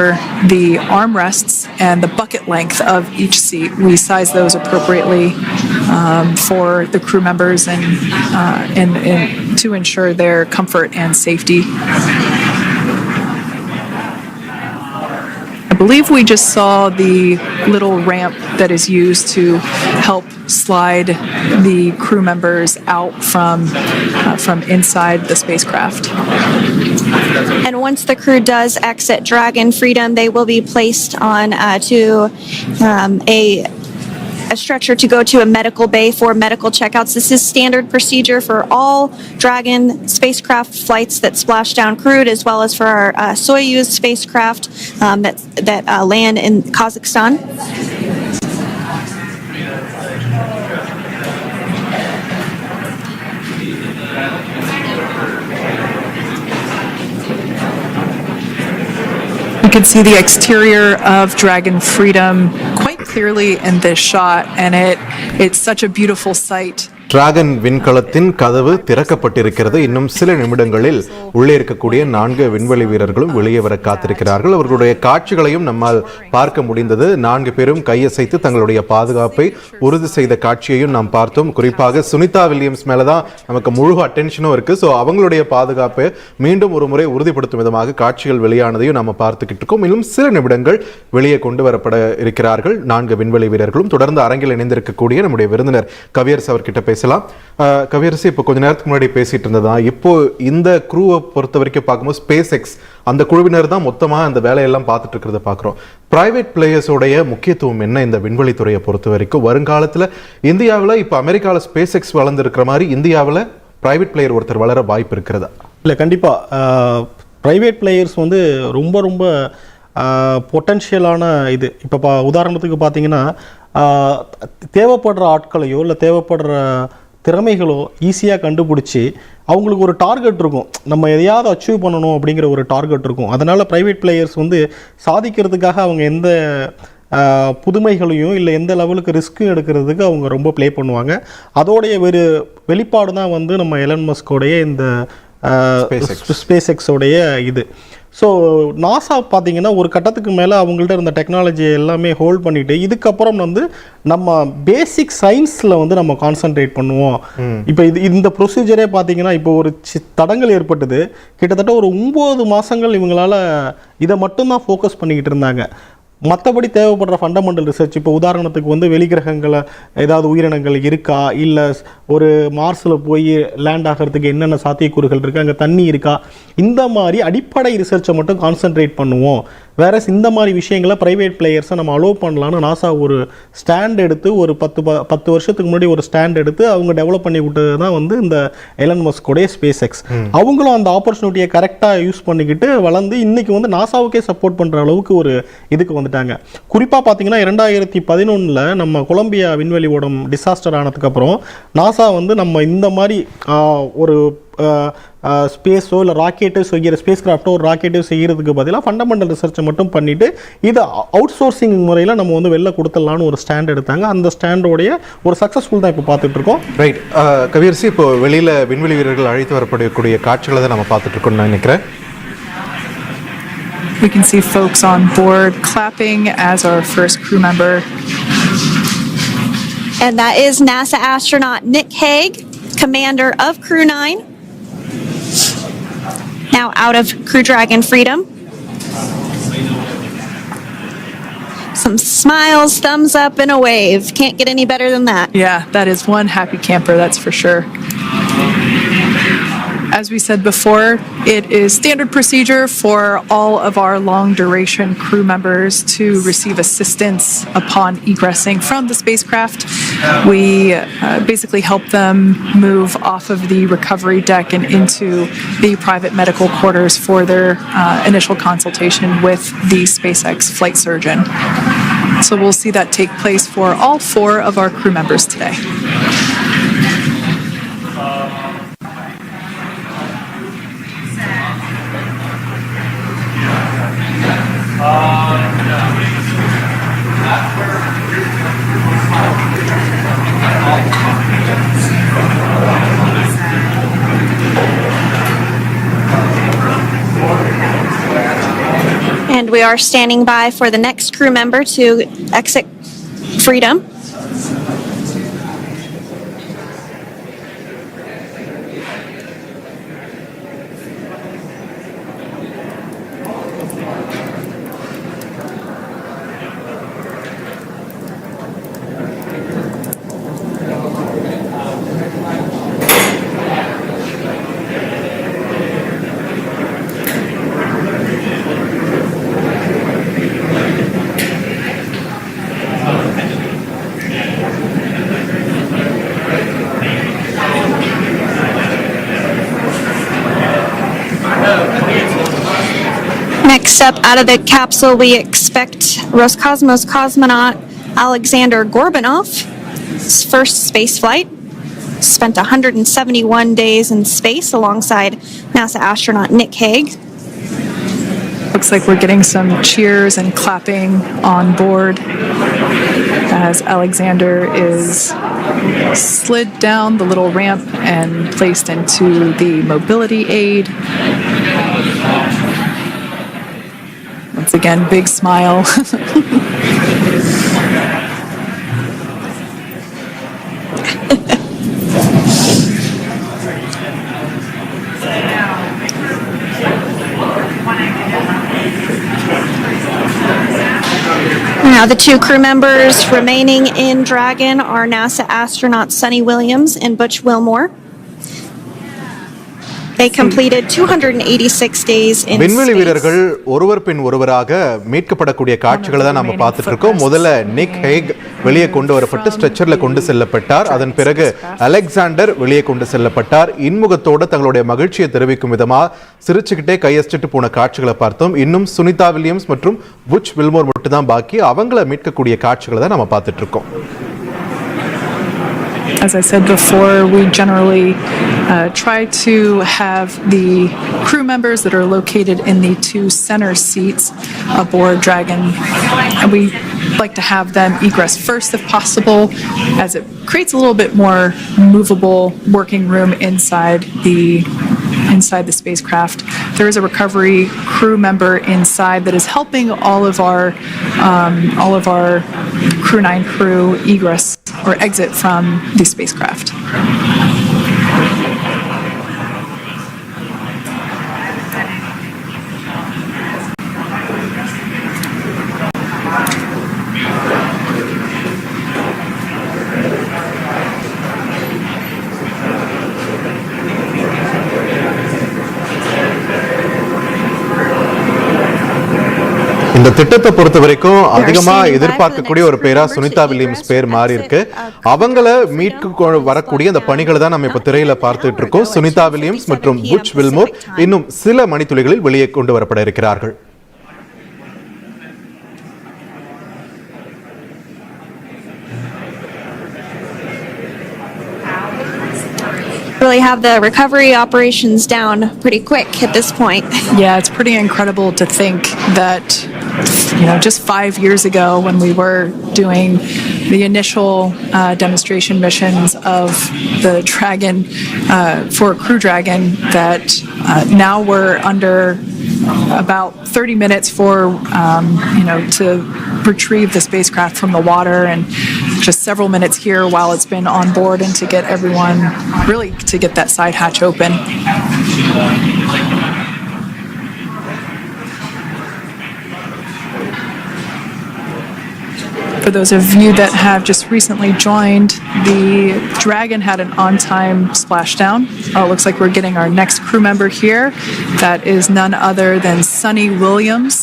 the armrests and the bucket length of each seat. We size those appropriately for the crew members and to ensure their comfort and safety. I believe we just saw the little ramp that is used to help slide the crew members out from inside the spacecraft.
And once the crew does exit Dragon Freedom, they will be placed on to a structure to go to a medical bay for medical checkouts. This is standard procedure for all Dragon spacecraft flights that splash down crewed, as well as for our Soyuz spacecraft that land in Kazakhstan.
You can see the exterior of Dragon Freedom quite clearly in this shot, and it's such a beautiful sight
dragon விண்கலத்தின் கதவு திறக்கப்பட்டிருக்கிறது. இன்னும் சில நிமிடங்களில் உள்ளே இருக்கக்கூடிய 4 விண்வெளி வீரர்களும் வெளியே வர காத்திருக்கிறார்கள். அவர்களுடைய காட்சிகளையும் நம்மால் பார்க்க முடிந்தது. 4 பேரும் கையசைத்து தங்களுடைய பாதுகாப்பை உறுதி செய்த காட்சியையும் நாம் பார்த்தோம். குறிப்பாக சுனிதா வில்லியம்ஸ் மேலதான் நமக்கு முழு அட்டென்ஷனும் இருக்கு. ஸோ அவங்களுடைய பாதுகாப்பை மீண்டும் ஒரு முறை உறுதிப்படுத்தும் விதமாக காட்சிகள் வெளியானதையும் நம்ம பார்த்துக்கிட்டு இருக்கோம். இன்னும் சில நிமிடங்கள் வெளியே கொண்டு வரப்பட இருக்கிறார்கள் 4 விண்வெளி வீரர்களும். தொடர்ந்து அரங்கில் இணைந்திருக்கக்கூடிய நம்முடைய விருந்தினர் கவியரசு அவர்கிட்ட பேசலாம். கவியரசு, இப்போ கொஞ்ச நேரத்துக்கு முன்னாடி பேசிட்டு இருந்ததா, இப்போ இந்த குரூவை பொறுத்த வரைக்கும் பார்க்கும்போது SpaceX அந்த குழுவினர் தான் மொத்தமா அந்த வேலையெல்லாம் பார்த்துட்டு இருக்கிறத பார்க்குறோம். பிரைவேட் பிளேயர்ஸோடைய முக்கியத்துவம் என்ன இந்த விண்வெளித்துறையை பொறுத்த வரைக்கும்? வருங்காலத்தில் இந்தியாவில் இப்போ அமெரிக்காவில் SpaceX வளர்ந்துருக்கிற மாதிரி இந்தியாவில் பிரைவேட் பிளேயர் ஒருத்தர் வளர வாய்ப்பு இருக்கிறதா?
இல்லை, கண்டிப்பாக ப்ரைவேட் பிளேயர்ஸ் வந்து ரொம்ப ரொம்ப பொட்டன்ஷியலான இது. இப்போ உதாரணத்துக்கு பார்த்தீங்கன்னா தேவைப்படுற ஆட்களையோ இல்லை தேவைப்படுற திறமைகளோ ஈஸியாக கண்டுபிடிச்சி அவங்களுக்கு ஒரு டார்கெட் இருக்கும், நம்ம எதையாவது அச்சீவ் பண்ணணும் அப்படிங்கிற ஒரு டார்கெட் இருக்கும். அதனால் ப்ரைவேட் பிளேயர்ஸ் வந்து சாதிக்கிறதுக்காக அவங்க எந்த புதுமைகளையும் இல்லை எந்த லெவலுக்கு ரிஸ்க்கும் எடுக்கிறதுக்கு அவங்க ரொம்ப ப்ளே பண்ணுவாங்க. அதோடைய வெளிப்பாடு தான் வந்து நம்ம எலன் மஸ்கோடைய இந்த ஸ்பேஸ்எக்ஸோடைய இது. ஸோ நாசா பார்த்தீங்கன்னா ஒரு கட்டத்துக்கு மேலே அவங்கள்ட்ட இருந்த டெக்னாலஜி எல்லாமே ஹோல்ட் பண்ணிவிட்டு இதுக்கப்புறம் வந்து நம்ம பேசிக் சயின்ஸில் வந்து நம்ம கான்சன்ட்ரேட் பண்ணுவோம். இப்போ இந்த ப்ரொசீஜரே பார்த்தீங்கன்னா இப்போ ஒரு தடங்கள் ஏற்பட்டது. கிட்டத்தட்ட ஒரு 9 மாதங்கள் இவங்களால் இதை மட்டும்தான் ஃபோக்கஸ் பண்ணிக்கிட்டு இருந்தாங்க. மற்றபடி தேவைப்படுற ஃபண்டமெண்டல் ரிசர்ச், இப்போ உதாரணத்துக்கு வந்து வெளிக்கிரகங்களை ஏதாவது உயிரினங்கள் இருக்கா, இல்லை ஒரு மார்ஸில் போய் லேண்ட் ஆகிறதுக்கு என்னென்ன சாத்தியக்கூறுகள் இருக்குது, அங்கே தண்ணி இருக்கா, இந்த மாதிரி அடிப்படை ரிசர்ச்சை மட்டும் கான்சென்ட்ரேட் பண்ணுவோம். வேற இந்த மாதிரி விஷயங்களை ப்ரைவேட் பிளேயர்ஸை நம்ம அலோவ் பண்ணலான்னு நாசா ஒரு ஸ்டாண்ட் எடுத்து ஒரு 10 வருஷத்துக்கு முன்னாடி ஒரு ஸ்டாண்ட் எடுத்து அவங்க டெவலப் பண்ணி விட்டது தான் வந்து இந்த எலன் மஸ்கோடைய SpaceX. அவங்களும் அந்த ஆப்பர்ச்சுனிட்டியை கரெக்டாக யூஸ் பண்ணிக்கிட்டு வளர்ந்து இன்னைக்கு வந்து நாசாவுக்கே சப்போர்ட் பண்ணுற அளவுக்கு ஒரு இதுக்கு வந்துட்டாங்க. குறிப்பாக பார்த்தீங்கன்னா 2011 நம்ம கொலம்பியா விண்வெளி ஓடம் டிசாஸ்டர் ஆனதுக்கப்புறம் நாசா வந்து நம்ம இந்த மாதிரி ஒரு ஸ்பேஸோ இல்லை ராக்கெட்டோ செய்கிற ஸ்பேஸ் கிராஃப்டோ ஒரு ராக்கெட்டோ செய்கிறதுக்கு பதிலாக ஃபண்டமெண்டல் ரிசர்ச்சை மட்டும் பண்ணிவிட்டு இதை அவுட் சோர்சிங் முறையில் நம்ம வந்து வெளில கொடுத்துடலான்னு ஒரு ஸ்டாண்ட் எடுத்தாங்க. அந்த ஸ்டாண்டோடைய ஒரு சக்ஸஸ்ஃபுல் தான் இப்போ பார்த்துட்டு இருக்கோம்.
ரைட் கவியரசி, இப்போ வெளியில் விண்வெளி வீரர்கள் அழைத்து வரப்படக்கூடிய காட்சிகளை தான் நம்ம பார்த்துட்டு இருக்கோம்னு நான் நினைக்கிறேன்.
We can see folks on board clapping as our first crew member.
And that is NASA astronaut Nick Hague, commander of Crew 9. Now out of Crew Dragon Freedom. Some smiles, thumbs up, and a wave. Can't get any better than that.
Yeah, that is one happy camper, that's for sure. As we said before, it is standard procedure for all of our long-duration crew members to receive assistance upon egressing from the spacecraft. We basically help them move off of the recovery deck and into the private medical quarters for their initial consultation with the SpaceX flight surgeon. So we'll see that take place for all 4 of our crew members today.
And we are standing by for the next crew member to exit Freedom. Next up out of the capsule, we expect Roscosmos cosmonaut Alexander Gorbanov's first space flight. Spent 171 days in space alongside NASA astronaut Nick Hague.
Looks like we're getting some cheers and clapping on board as Alexander is slid down the little ramp and placed into the mobility aid. Once again, big smile.
Now, the two crew members remaining in Dragon are NASA astronauts Sunny Williams and Butch Wilmore. They completed 286 days in
விண்வெளி
space.
வீரர்கள் ஒருவர் பின் ஒருவராக மீட்கப்படக்கூடிய காட்சிகளை தான் நம்ம பார்த்துட்டு இருக்கோம். முதல்ல நிக் ஹேக் வெளியே கொண்டு வரப்பட்டு ஸ்ட்ரெச்சர்ல கொண்டு செல்லப்பட்டார். அதன் பிறகு அலெக்சாண்டர் வெளியே கொண்டு செல்லப்பட்டார். இன்முகத்தோடு தங்களுடைய மகிழ்ச்சியை தெரிவிக்கும் விதமா சிரிச்சுக்கிட்டே கையெஸ்டிட்டு போன காட்சிகளை பார்த்தோம். இன்னும் சுனிதா வில்லியம்ஸ் மற்றும் புச் வில்மோர் மட்டும் தான் பாக்கி. அவங்கள மீட்கக்கூடிய காட்சிகளை தான் நம்ம பார்த்துட்டு இருக்கோம்.
As I said before, we generally try to have the crew members that are located in the two center seats aboard Dragon, and we like to have them egress first if possible, as it creates a little bit more movable working room inside the spacecraft. There is a recovery crew member inside that is helping all of our Crew 9 crew egress or exit from the spacecraft.
இந்த திட்டத்தை பொறுத்த வரைக்கும் அதிகமா எதிர்பார்க்கக்கூடிய ஒரு பேரா Sunita Williams பேர் மாறி இருக்கு. அவங்கள மீட்க வரக்கூடிய அந்த பணிகளை தான் நம்ம இப்ப திரையில பார்த்துட்டு இருக்கோம். சுனிதா வில்லியம்ஸ் மற்றும் புச் வில்மோர் இன்னும் சில மணித்துளிகளில் வெளியே கொண்டு வரப்பட இருக்கிறார்கள்.
Really have the recovery operations down pretty quick at this point.
Yeah, it's pretty incredible to think that, just 5 years ago when we were doing the initial demonstration missions of the Dragon for Crew Dragon, that now we're under about 30 minutes for, to retrieve the spacecraft from the water, and just several minutes here while it's been on board, and to get everyone, really to get that side hatch open. For those of you that have just recently joined, the Dragon had an on-time splashdown. Looks like we're getting our next crew member here. That is none other than Sunny Williams.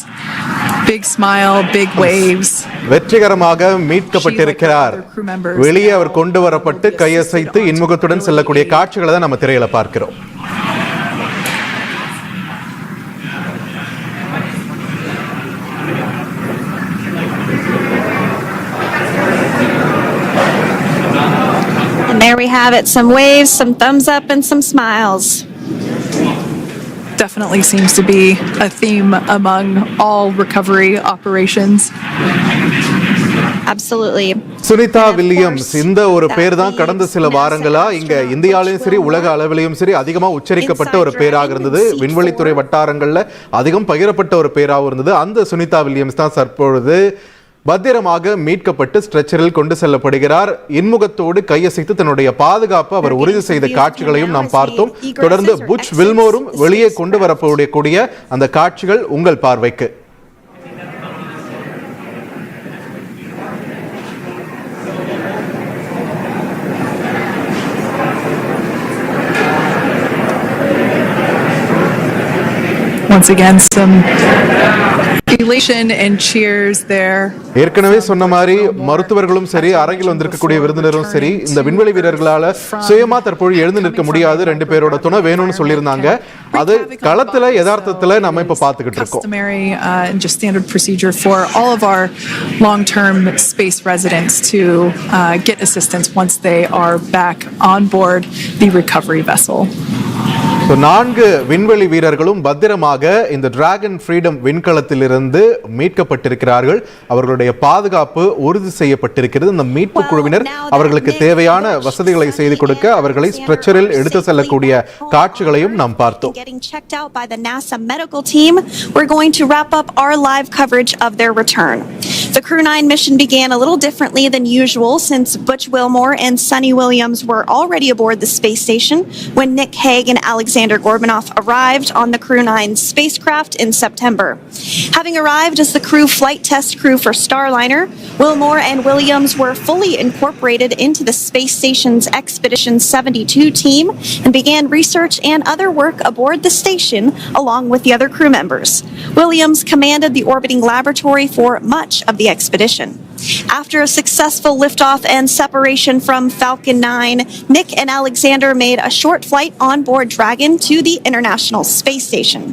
Big smile, big waves.
வெற்றிகரமாக மீட்கப்பட்டிருக்கிறார். வெளியே அவர் கொண்டு வரப்பட்டு கையசைத்து இன்முகத்துடன் செல்லக்கூடிய காட்சிகளை தான் நம்ம திரையில பார்க்கிறோம்.
And there we have it, some waves, some thumbs up, and some smiles.
Definitely seems to be a theme among all recovery operations.
Absolutely.
Sunita Williams இந்த ஒரு பேர் தான் கடந்த சில வாரங்களா இங்க இந்தியாவிலும் சரி உலக அளவிலையும் சரி அதிகமா உச்சரிக்கப்பட்ட ஒரு பேராக இருந்தது. விண்வெளித்துறை வட்டாரங்கள்ல அதிகம் பகிரப்பட்ட ஒரு பேராக இருந்தது. அந்த சுனிதா வில்லியம்ஸ் தான் தற்பொழுது பத்திரமாக மீட்கப்பட்டு ஸ்ட்ரெச்சரில் கொண்டு செல்லப்படுகிறார். இன்முகத்தோடு கையசைத்து தன்னுடைய பாதுகாப்பு அவர் உறுதி செய்த காட்சிகளையும் நாம் பார்த்தோம். தொடர்ந்து புச் வில்மோரும் வெளியே கொண்டு வரக்கூடிய அந்த காட்சிகள் உங்கள் பார்வைக்கு.
Once again, some elation and cheers there.
ஏற்கனவே சொன்ன மாதிரி மருத்துவர்களும் சரி அரங்கில் வந்திருக்கக்கூடிய விருந்தினரும் சரி இந்த விண்வெளி வீரர்களால சுயமா தற்போது எழுந்து நிற்க முடியாது. 2 பேரோட துணை வேணும்னு சொல்லியிருந்தாங்க. அது களத்துல யதார்த்தத்துல நம்ம இப்ப பார்த்துக்கிட்டு இருக்கோம்.
Just standard procedure for all of our long-term space residents to get assistance once they are back on board the recovery vessel.
4 விண்வெளி வீரர்களும் பத்திரமாக இந்த டிராகன் ஃப்ரீடம் விண்கலத்திலிருந்து மீட்கப்பட்டிருக்கிறார்கள். அவர்களுடைய பாதுகாப்பு உறுதி செய்யப்பட்டிருக்கிறது. இந்த மீட்பு குழுவினர் அவர்களுக்கு தேவையான வசதிகளை செய்து கொடுக்க அவர்களை ஸ்ட்ரெச்சரில் எடுத்து செல்லக்கூடிய காட்சிகளையும் நாம் பார்த்தோம்.
Getting checked out by the NASA medical team. We're going to wrap up our live coverage of their return. The Crew 9 mission began a little differently than usual since Butch Wilmore and Sunny Williams were already aboard the space station when Nick Hague and Alexander Gorbunoff arrived on the Crew 9 spacecraft in September. Having arrived as the crew flight test crew for Starliner, Wilmore and Williams were fully incorporated into the space station's Expedition 72 team and began research and other work aboard the station along with the other crew members. Williams commanded the orbiting laboratory for much of the expedition. After a successful liftoff and separation from Falcon 9, Nick and Alexander made a short flight on board Dragon to the International Space Station.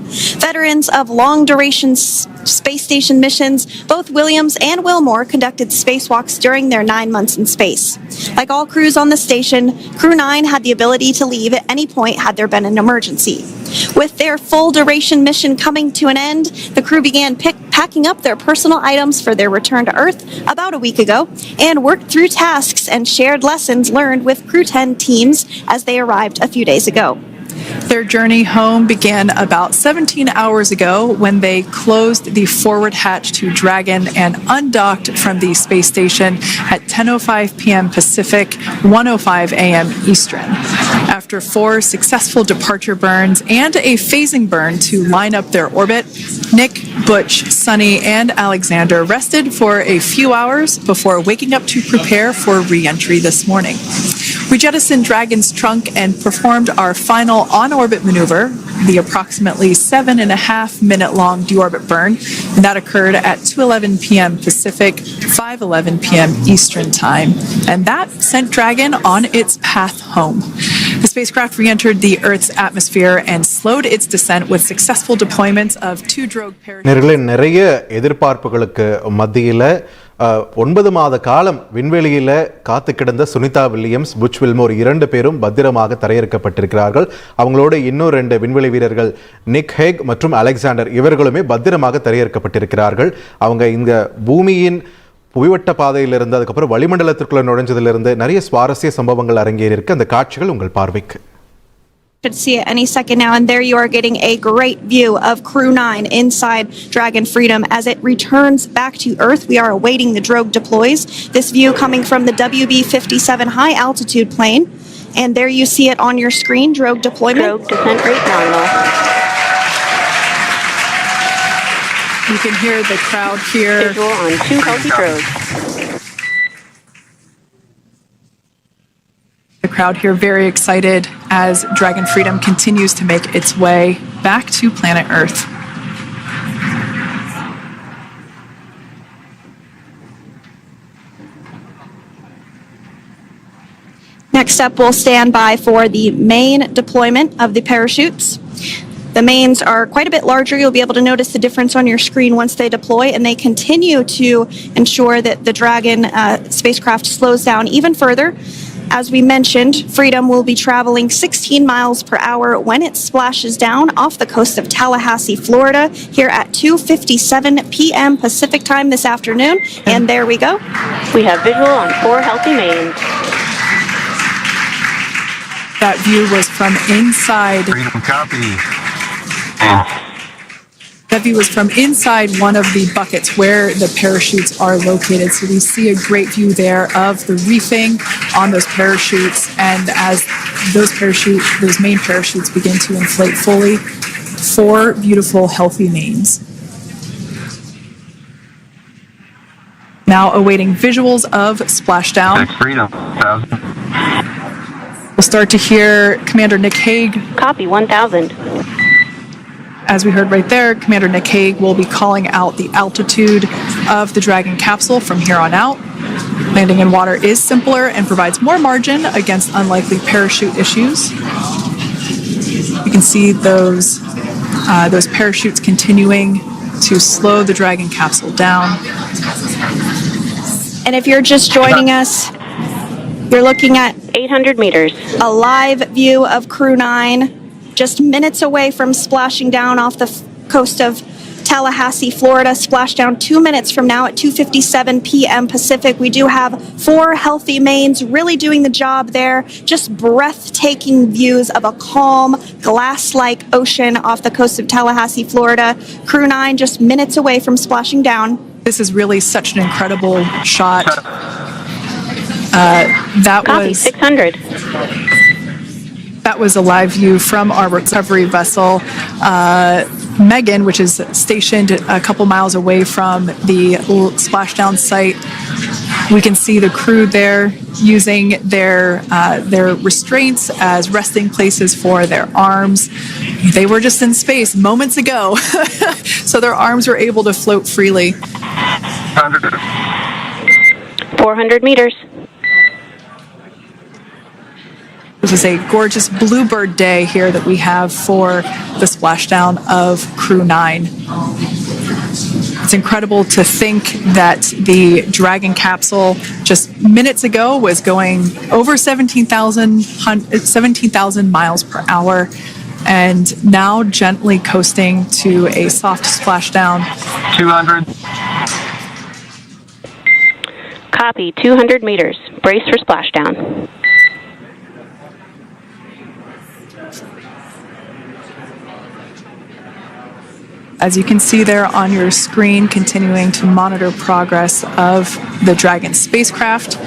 Veterans of long-duration space station missions, both Williams and Wilmore conducted spacewalks during their 9 months in space. Like all crews on the station, Crew 9 had the ability to leave at any point had there been an emergency. With their full-duration mission coming to an end, the crew began packing up their personal items for their return to Earth about a week ago and worked through tasks and shared lessons learned with Crew 10 teams as they arrived a few days ago.
Their journey home began about 17 hours ago when they closed the forward hatch to Dragon and undocked from the space station at 10:05 p.m. Pacific, 1:05 a.m. Eastern. After 4 successful departure burns and a phasing burn to line up their orbit, Nick, Butch, Sunny, and Alexander rested for a few hours before waking up to prepare for re-entry this morning. We jettisoned Dragon's trunk and performed our final on-orbit maneuver, the approximately 7.5 minute long deorbit burn, and that occurred at 2:11 p.m. Pacific, 5:11 p.m. Eastern Time, and that sent Dragon on its path home. The spacecraft re-entered the Earth's atmosphere and slowed its descent with successful deployments of 2 drogue parachutes.
நிறைய எதிர்பார்ப்புகளுக்கு மத்தியில 9 மாத காலம் விண்வெளியில காத்து கிடந்த Sunita Williams, Butch Wilmore 2 பேரும் பத்திரமாக தரையிறக்கப்பட்டிருக்கிறார்கள். அவங்களோட இன்னும் 2 விண்வெளி வீரர்கள் நிக் ஹேக் மற்றும் அலெக்சாண்டர் இவர்களுமே பத்திரமாக தரையிறக்கப்பட்டிருக்கிறார்கள். அவங்க இந்த பூமியின் புவிவட்ட பாதையிலிருந்து அதுக்கப்புறம் வளிமண்டலத்திற்குள்ள நுழைஞ்சதிலிருந்து நிறைய சுவாரஸ்ய சம்பவங்கள் அரங்கேறியிருக்கு. அந்த காட்சிகள் உங்கள் பார்வைக்கு.
Should see it any second now, and there you are getting a great view of Crew 9 inside Dragon Freedom as it returns back to Earth. We are awaiting the drogue deploys. This view coming from the WB-57 high altitude plane, and there you see it on your screen, drogue deployment.
Drogue descent rate nominal.
You can hear the crowd here.
Visual on 2 healthy drogues.
The crowd here very excited as Dragon Freedom continues to make its way back to planet Earth.
Next up, we'll stand by for the main deployment of the parachutes. The mains are quite a bit larger. You'll be able to notice the difference on your screen once they deploy, and they continue to ensure that the Dragon spacecraft slows down even further. As we mentioned, Freedom will be traveling 16 miles per hour when it splashes down off the coast of Tallahassee, Florida, here at 2:57 p.m. Pacific time this afternoon. And there we go.
We have visual on 4 healthy mains.
That view was from inside.
Freedom copy.
That view was from inside one of the buckets where the parachutes are located. So we see a great view there of the reefing on those parachutes. And as those main parachutes begin to inflate fully, 4 beautiful, healthy mains. Now awaiting visuals of splashdown.
Freedom, 1000.
We'll start to hear Commander Nick Hague.
Copy 1000.
As we heard right there, Commander Nick Hague will be calling out the altitude of the Dragon capsule from here on out. Landing in water is simpler and provides more margin against unlikely parachute issues. You can see those parachutes continuing to slow the Dragon capsule down.
And if you're just joining us, you're looking at
800 meters.
a live view of Crew 9 just minutes away from splashing down off the coast of Tallahassee, Florida. Splashdown 2 minutes from now at 2:57 p.m. Pacific. We do have 4 healthy mains really doing the job there. Just breathtaking views of a calm, glass-like ocean off the coast of Tallahassee, Florida. Crew 9 just minutes away from splashing down.
This is really such an incredible shot. That
Copy,
was
600.
That was a live view from our recovery vessel, Megan, which is stationed a couple miles away from the splashdown site. We can see the crew there using their restraints as resting places for their arms. They were just in space moments ago, so their arms were able to float freely.
400 meters.
This is a gorgeous bluebird day here that we have for the splashdown of Crew 9. It's incredible to think that the Dragon capsule just minutes ago was going over 17,000 miles per hour and now gently coasting to a soft splashdown.
200.
Copy, 200 meters. Brace for splashdown.
As you can see there on your screen, continuing to monitor progress of the Dragon spacecraft.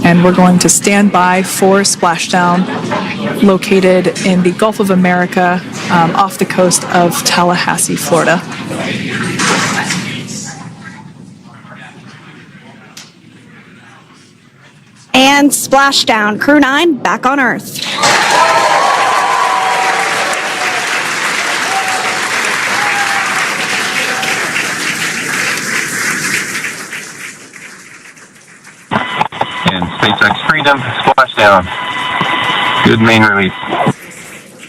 And we're going to stand by for splashdown located in the Gulf of America off the coast of Tallahassee, Florida.
And splashdown. Crew 9 back on Earth.
And SpaceX Freedom, splashdown. Good main release.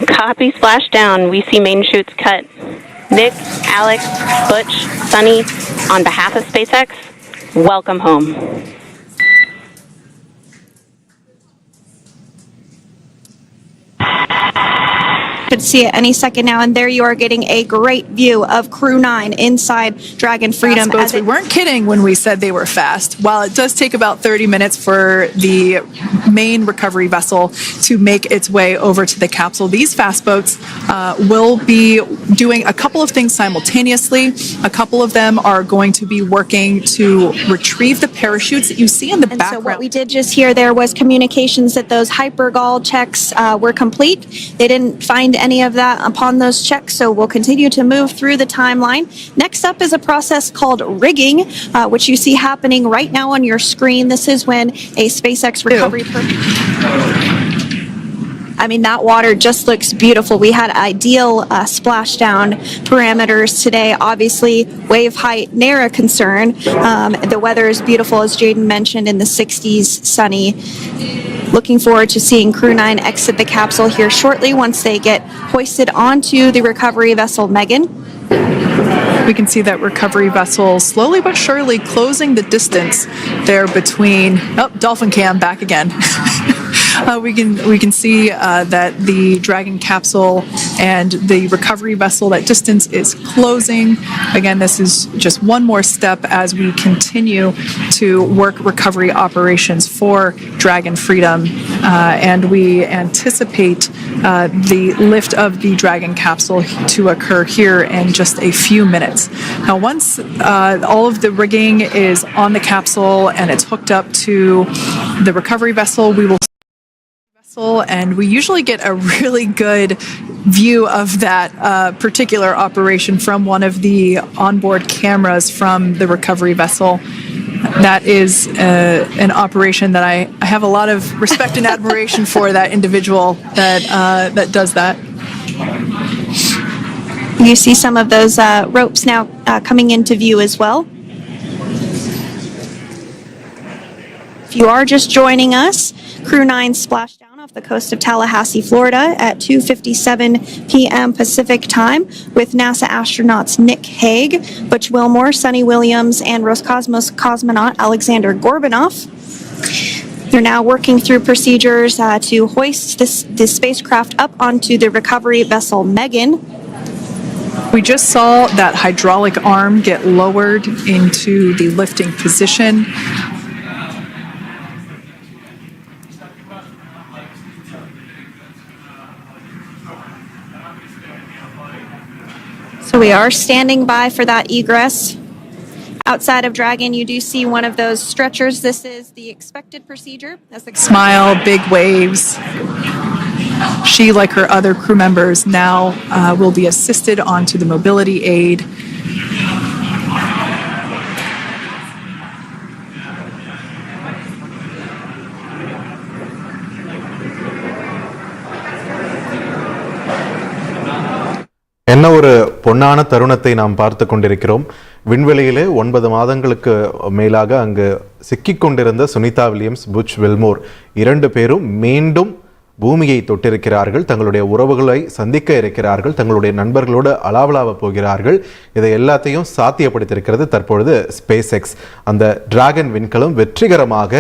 Copy, splashdown. We see main chutes cut. Nick, Alex, Butch, Sunny, on behalf of SpaceX, welcome home.
Could see it any second now, and there you are getting a great view of Crew 9 inside Dragon Freedom.
Boats, we weren't kidding when we said they were fast. While it does take about 30 minutes for the main recovery vessel to make its way over to the capsule, these fast boats will be doing a couple of things simultaneously. A couple of them are going to be working to retrieve the parachutes that you see in the background.
So what we did just hear there was communications that those hypergol checks were complete. They didn't find any of that upon those checks, so we'll continue to move through the timeline. Next up is a process called rigging, which you see happening right now on your screen. This is when a SpaceX recovery... I mean, that water just looks beautiful. We had ideal splashdown parameters today. Obviously, wave height, ne'er a concern. The weather is beautiful, as Jaden mentioned, in the 60s, sunny. Looking forward to seeing Crew 9 exit the capsule here shortly once they get hoisted onto the recovery vessel Megan.
We can see that recovery vessel slowly but surely closing the distance there between... Oh, dolphin cam back again. We can see that the Dragon capsule and the recovery vessel, that distance is closing. Again, this is just one more step as we continue to work recovery operations for Dragon Freedom, and we anticipate the lift of the Dragon capsule to occur here in just a few minutes. Now, once all of the rigging is on the capsule and it's hooked up to the recovery vessel, we will and we usually get a really good view of that particular operation from one of the onboard cameras from the recovery vessel. That is an operation that I have a lot of respect and admiration for, that individual that does that.
You see some of those ropes now coming into view as well. If you are just joining us, Crew 9 splashed down off the coast of Tallahassee, Florida at 2:57 p.m. Pacific time with NASA astronauts Nick Hague, Butch Wilmore, Sunny Williams, and Roscosmos cosmonaut Alexander Gorbanov. They're now working through procedures to hoist this spacecraft up onto the recovery vessel Megan.
We just saw that hydraulic arm get lowered into the lifting position.
So we are standing by for that egress. Outside of Dragon, you do see one of those stretchers. This is the expected procedure.
Smile, big waves. She, like her other crew members, now will be assisted onto the mobility aid.
என்ன ஒரு பொன்னான தருணத்தை நாம் பார்த்து கொண்டிருக்கிறோம். விண்வெளியிலே 9 மாதங்களுக்கு மேலாக அங்கு சிக்கிக் கொண்டிருந்த சுனிதா வில்லியம்ஸ், புட்ச் வில்மோர் 2 பேரும் மீண்டும் பூமியை தொட்டிருக்கிறார்கள். தங்களுடைய உறவுகளை சந்திக்க இருக்கிறார்கள். தங்களுடைய நண்பர்களோடு அலாவலாவ போகிறார்கள். இதை எல்லாத்தையும் சாத்தியப்படுத்தியிருக்கிறது தற்பொழுது SpaceX. அந்த டிராகன் விண்கலம் வெற்றிகரமாக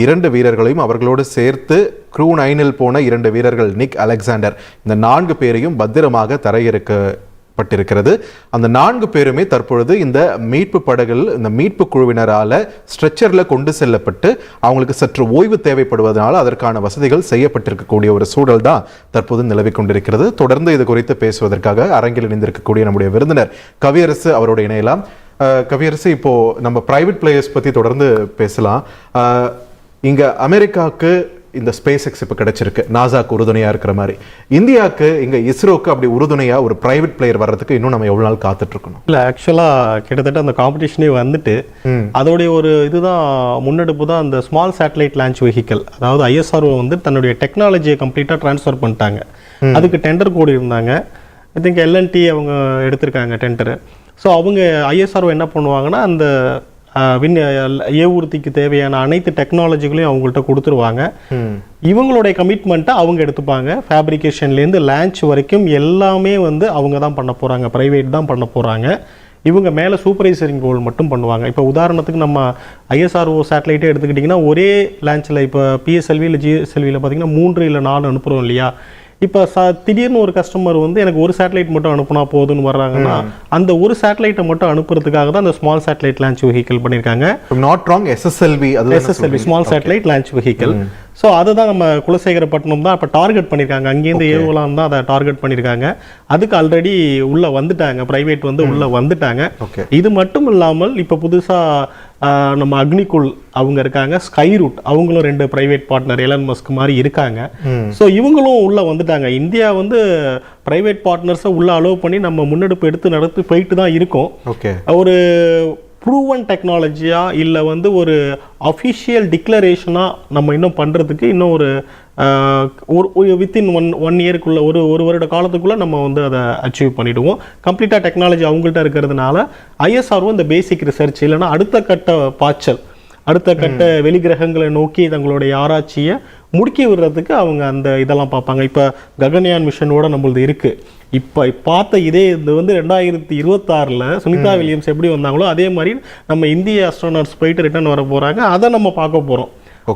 2 வீரர்களையும் அவர்களோடு சேர்த்து க்ரூ 9 போன 2 வீரர்கள் நிக், அலெக்சாண்டர், இந்த 4 பேரையும் பத்திரமாக தரையிறக்கப்பட்டிருக்கிறது. அந்த 4 பேருமே தற்பொழுது இந்த மீட்பு படகுகள், இந்த மீட்பு குழுவினரால் ஸ்ட்ரெச்சரில் கொண்டு செல்லப்பட்டு அவங்களுக்கு சற்று ஓய்வு தேவைப்படுவதனால அதற்கான வசதிகள் செய்யப்பட்டிருக்கக்கூடிய ஒரு சூழல் தான் தற்போது நிலவி கொண்டிருக்கிறது. தொடர்ந்து இது குறித்து பேசுவதற்காக அரங்கில் இணைந்திருக்கக்கூடிய நம்முடைய விருந்தினர் கவியரசு அவரோட இணையலாம். கவியரசு, இப்போ நம்ம பிரைவேட் பிளேயர்ஸ் பற்றி தொடர்ந்து பேசலாம். இங்கே அமெரிக்காவுக்கு இந்த SpaceX இப்போ கிடைச்சிருக்கு, நாசாக்கு உறுதுணையாக இருக்கிற மாதிரி. இந்தியாவுக்கு இங்கே இஸ்ரோக்கு அப்படி உறுதுணையாக ஒரு பிரைவேட் பிளேயர் வர்றதுக்கு இன்னும் நம்ம எவ்வளோ நாள் காத்துட்டு இருக்கணும்?
இல்லை, ஆக்சுவலாக கிட்டத்தட்ட அந்த காம்படிஷனே வந்துட்டு அதோடைய ஒரு இதுதான் முன்னெடுப்பு தான் அந்த ஸ்மால் சேட்டலைட் லான்ச் வெஹிக்கல். அதாவது ISRO வந்து தன்னுடைய டெக்னாலஜியை கம்ப்ளீட்டாக ட்ரான்ஸ்ஃபர் பண்ணிட்டாங்க. அதுக்கு டெண்டர் கோடி இருந்தாங்க. ஐ திங்க் LNT அவங்க எடுத்திருக்காங்க டெண்டரு. ஸோ அவங்க ISRO என்ன பண்ணுவாங்கன்னா அந்த ஏவூர்த்திக்கு தேவையான அனைத்து டெக்னாலஜிகளையும் அவங்கள்ட்ட கொடுத்துருவாங்க. இவங்களுடைய கமிட்மெண்ட்டை அவங்க எடுத்துப்பாங்க. ஃபேப்ரிகேஷன்லேருந்து லான்ச் வரைக்கும் எல்லாமே வந்து அவங்க தான் பண்ண போகிறாங்க, ப்ரைவேட் தான் பண்ண போகிறாங்க. இவங்க மேலே சூப்பர்வைசரிங் ரோல் மட்டும் பண்ணுவாங்க. இப்போ உதாரணத்துக்கு நம்ம ISRO சேட்டலைட்டே எடுத்துக்கிட்டிங்கன்னா ஒரே லான்ச்சில் இப்போ PSLV இல்லை GSLVயில் பார்த்தீங்கன்னா 3 இல்லை 4 அனுப்புகிறோம் இல்லையா? இப்போ திடீர்னு ஒரு கஸ்டமர் வந்து எனக்கு ஒரு சேட்டலைட் மட்டும் அனுப்புனா போதுன்னு வர்றாங்கன்னா அந்த ஒரு சேட்டலைட்டை மட்டும் அனுப்புறதுக்காக தான் அந்த ஸ்மால் சேட்டலைட் லான்ச் வெஹிக்கல் பண்ணியிருக்காங்க.
Not wrong, SSLV
small satellite launch vehicle. So அதை தான் நம்ம குலசேகரப்பட்டினம் தான் இப்போ டார்கெட் பண்ணியிருக்காங்க. அங்கேருந்து ஏவலாம் தான் அதை டார்கெட் பண்ணியிருக்காங்க. அதுக்கு ஆல்ரெடி உள்ளே வந்துட்டாங்க, ப்ரைவேட் வந்து உள்ளே வந்துட்டாங்க. இது மட்டும் இல்லாமல் இப்போ புதுசாக நம்ம அக்னிகுல் அவங்க இருக்காங்க, ஸ்கை ரூட் அவங்களும் 2 பிரைவேட் பார்ட்னர் எலன் மஸ்க் மாதிரி இருக்காங்க. ஸோ இவங்களும் உள்ளே வந்துட்டாங்க. இந்தியா வந்து பிரைவேட் பார்ட்னர்ஸை உள்ளே அலோவ் பண்ணி நம்ம முன்னெடுப்பு எடுத்து நடத்தி போயிட்டு தான் இருக்கோம். ஒரு ப்ரூவன் டெக்னாலஜியா இல்லை வந்து ஒரு அஃபிஷியல் டிக்ளரேஷனாக நம்ம இன்னும் பண்ணுறதுக்கு இன்னும் ஒரு வித்தின் ஒன் இயருக்குள்ள ஒரு வருட காலத்துக்குள்ளே நம்ம வந்து அதை அச்சீவ் பண்ணிவிடுவோம். கம்ப்ளீட்டாக டெக்னாலஜி அவங்கள்ட்ட இருக்கிறதுனால ISRO இந்த பேசிக் ரிசர்ச் இல்லைன்னா அடுத்த கட்ட பாய்ச்சல், அடுத்த கட்ட வெளிகிரகங்களை நோக்கி தங்களுடைய ஆராய்ச்சியை முடுக்கி விடுறதுக்கு அவங்க அந்த இதெல்லாம் பார்ப்பாங்க. இப்போ ககன்யான் மிஷனோட நம்மளது இருக்குது. இப்போ பார்த்த இதே இது வந்து 2026 சுனிதா வில்லியம்ஸ் எப்படி வந்தாங்களோ அதே மாதிரி நம்ம இந்திய ஆஸ்ட்ரோனட்ஸ் போயிட்டு ரிட்டர்ன் வர போகிறாங்க. அதை நம்ம பார்க்க போகிறோம்.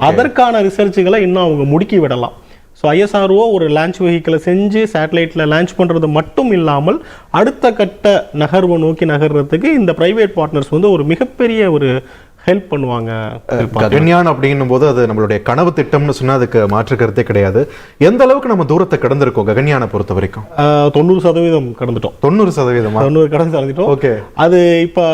அதற்கான ரிசர்ச்சுகளை இன்னும் அவங்க முடுக்கி விடலாம். ஸோ ISRO ஒரு லான்ச் வெஹிக்கிளை செஞ்சு சேட்டலைட்டில் லான்ச் பண்ணுறது மட்டும் இல்லாமல் அடுத்த கட்ட நகர்வை நோக்கி நகர்றதுக்கு இந்த ப்ரைவேட் பார்ட்னர்ஸ் வந்து ஒரு மிகப்பெரிய ஒரு ஹெல்ப் பண்ணுவாங்க.
ககன்யான் அப்படின்னும் போது அது நம்மளுடைய கனவு திட்டம்னு சொன்னால் அதுக்கு மாற்று கருத்தே கிடையாது. எந்த அளவுக்கு நம்ம தூரத்தை கடந்திருக்கோம் ககன்யானை பொறுத்த வரைக்கும்?
90% கடந்துட்டோம்.
90%
கடந்துட்டோம். ஓகே, அது இப்போ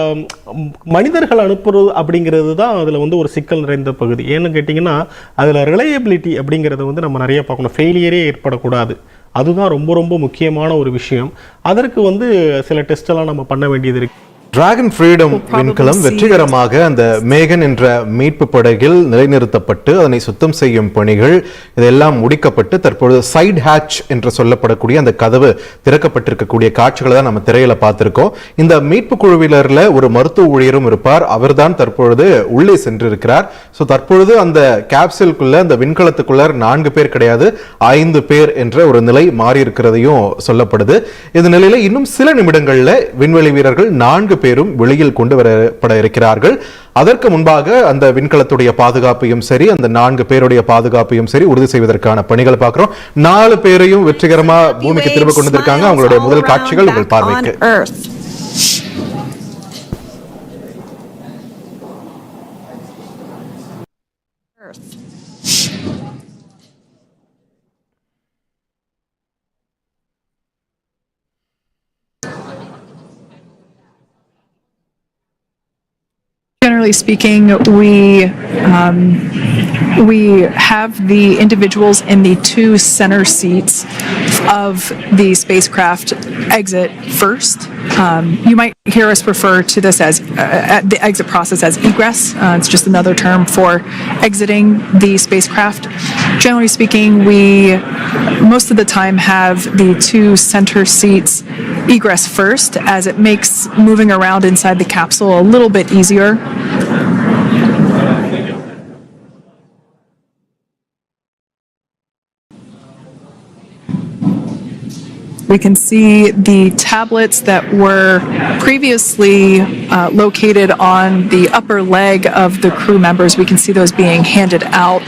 மனிதர்கள் அனுப்புறது அப்படிங்கிறது தான் அதில் வந்து ஒரு சிக்கல் நிறைந்த பகுதி. ஏன்னு கேட்டிங்கன்னா அதில் ரிலையபிலிட்டி அப்படிங்கிறத வந்து நம்ம நிறைய பார்க்கணும். ஃபெயிலியரே ஏற்படக்கூடாது. அதுதான் ரொம்ப ரொம்ப முக்கியமான ஒரு விஷயம். அதற்கு வந்து சில டெஸ்டெல்லாம் நம்ம பண்ண வேண்டியது இருக்குது.
டிராகன் ஃப்ரீடம் விண்கலம் வெற்றிகரமாக அந்த மேகன் என்ற மீட்பு படகில் நிலைநிறுத்தப்பட்டு அதனை சுத்தம் செய்யும் பணிகள் இதெல்லாம் முடிக்கப்பட்டு தற்பொழுது சைட் ஹேட்ச் என்று சொல்லப்படக்கூடிய அந்த கதவு திறக்கப்பட்டிருக்கக்கூடிய காட்சிகளை தான் நம்ம திரையில பார்த்திருக்கோம். இந்த மீட்பு குழுவினர்ல ஒரு மருத்துவ ஊழியரும் இருப்பார். அவர்தான் தற்பொழுது உள்ளே சென்றிருக்கிறார். ஸோ தற்பொழுது அந்த கேப்சூலுக்குள்ள, அந்த விண்கலத்துக்குள்ள 4 பேர் கிடையாது, 5 பேர் என்ற ஒரு நிலை மாறி இருக்கிறதையும் சொல்லப்படுது. இந்த நிலையில இன்னும் சில நிமிடங்கள்ல விண்வெளி வீரர்கள் 4 பேரும் வெளியில் கொண்டு வரப்பட இருக்கிறார்கள். அதற்கு முன்பாக அந்த விண்கலத்துடைய பாதுகாப்பையும் சரி, அந்த 4 பேருடைய பாதுகாப்பையும் சரி உறுதி செய்வதற்கான பணிகளை பார்க்கிறோம். 4 பேரையும் வெற்றிகரமா பூமிக்கு திரும்ப கொண்டு வந்திருக்காங்க. அவங்களுடைய முதல் காட்சிகள் உங்கள் பார்வைக்கு.
Generally speaking, we have the individuals in the 2 center seats of the spacecraft exit first. You might hear us refer to this as the exit process as egress. It's just another term for exiting the spacecraft. Generally speaking, we most of the time have the 2 center seats egress first, as it makes moving around inside the capsule a little bit easier. We can see the tablets that were previously located on the upper leg of the crew members. We can see those being handed out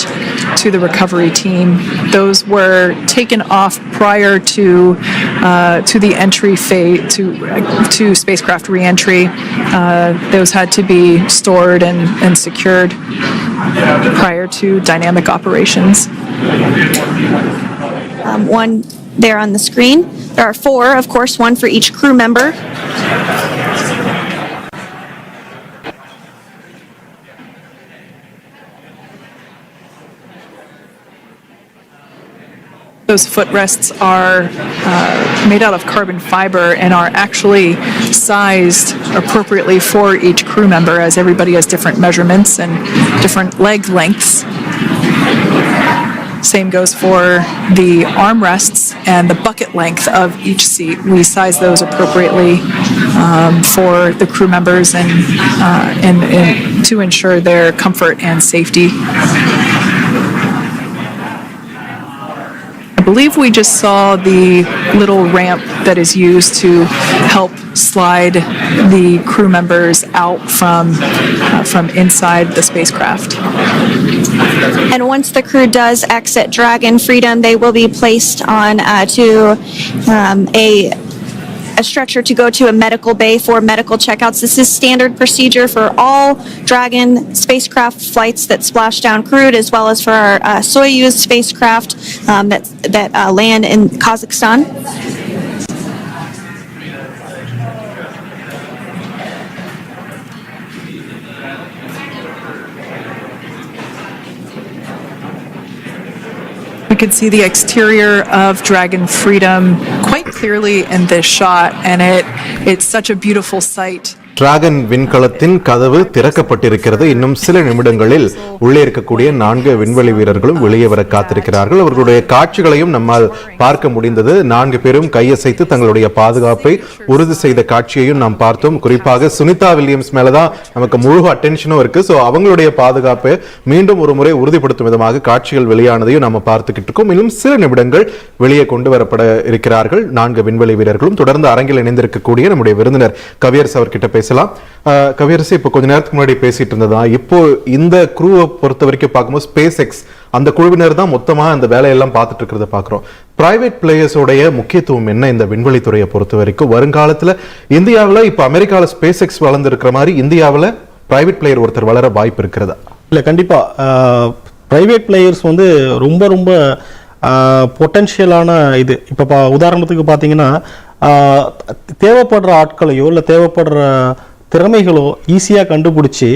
to the recovery team. Those were taken off prior to the entry phase, to spacecraft reentry. Those had to be stored and secured prior to dynamic operations.
One there on the screen. There are 4, of course, 1 for each crew member.
Those footrests are made out of carbon fiber and are actually sized appropriately for each crew member, as everybody has different measurements and different leg lengths. Same goes for the armrests and the bucket length of each seat. We size those appropriately for the crew members and to ensure their comfort and safety. I believe we just saw the little ramp that is used to help slide the crew members out from inside the spacecraft.
And once the crew does exit Dragon Freedom, they will be placed on to a structure to go to a medical bay for medical checkouts. This is standard procedure for all Dragon spacecraft flights that splash down crewed, as well as for our Soyuz spacecraft that land in Kazakhstan.
We could see the exterior of Dragon Freedom quite clearly in this shot, and it's such a beautiful sight.
Dragon விண்கலத்தின் கதவு திறக்கப்பட்டிருக்கிறது. இன்னும் சில நிமிடங்களில் உள்ளே இருக்கக்கூடிய 4 விண்வெளி வீரர்களும் வெளியே வர காத்திருக்கிறார்கள். அவர்களுடைய காட்சிகளையும் நம்மால் பார்க்க முடிந்தது. 4 பேரும் கையசைத்து தங்களுடைய பாதுகாப்பை உறுதி செய்த காட்சியையும் நாம் பார்த்தோம். குறிப்பாக சுனிதா வில்லியம்ஸ் மேலதான் நமக்கு முழு அட்டென்ஷனும் இருக்கு. ஸோ அவங்களுடைய பாதுகாப்பை மீண்டும் ஒரு முறை உறுதிப்படுத்தும் விதமாக காட்சிகள் வெளியானதையும் நம்ம பார்த்துக்கிட்டு இருக்கோம். இன்னும் சில நிமிடங்கள் வெளியே கொண்டு வரப்பட இருக்கிறார்கள் 4 விண்வெளி வீரர்களும். தொடர்ந்து அரங்கில் இணைந்திருக்கக்கூடிய நம்முடைய விருந்தினர் கவியரசு அவர்கிட்ட பேசலாம். கவியரசு, இப்போ கொஞ்ச நேரத்துக்கு முன்னாடி பேசிட்டு இருந்ததா, இப்போ இந்த குரூவை பொறுத்த வரைக்கும் பார்க்கும்போது SpaceX அந்த குழுவினர் தான் மொத்தமா அந்த வேலையெல்லாம் பார்த்துட்டு இருக்கிறத பார்க்குறோம். பிரைவேட் பிளேயர்ஸோடைய முக்கியத்துவம் என்ன இந்த விண்வெளித்துறையை பொறுத்த வரைக்கும்? வருங்காலத்தில் இந்தியாவில் இப்போ அமெரிக்காவில் SpaceX வளர்ந்துருக்கிற மாதிரி இந்தியாவில் பிரைவேட் பிளேயர் ஒருத்தர் வளர வாய்ப்பு இருக்கிறதா?
இல்லை, கண்டிப்பாக பிரைவேட் பிளேயர்ஸ் வந்து ரொம்ப ரொம்ப பொட்டன்ஷியலான இது. இப்போ உதாரணத்துக்கு பார்த்தீங்கன்னா தேவைப்படுற ஆட்களையோ இல்லை தேவைப்படுற திறமைகளோ ஈஸியாக கண்டுபிடிச்சி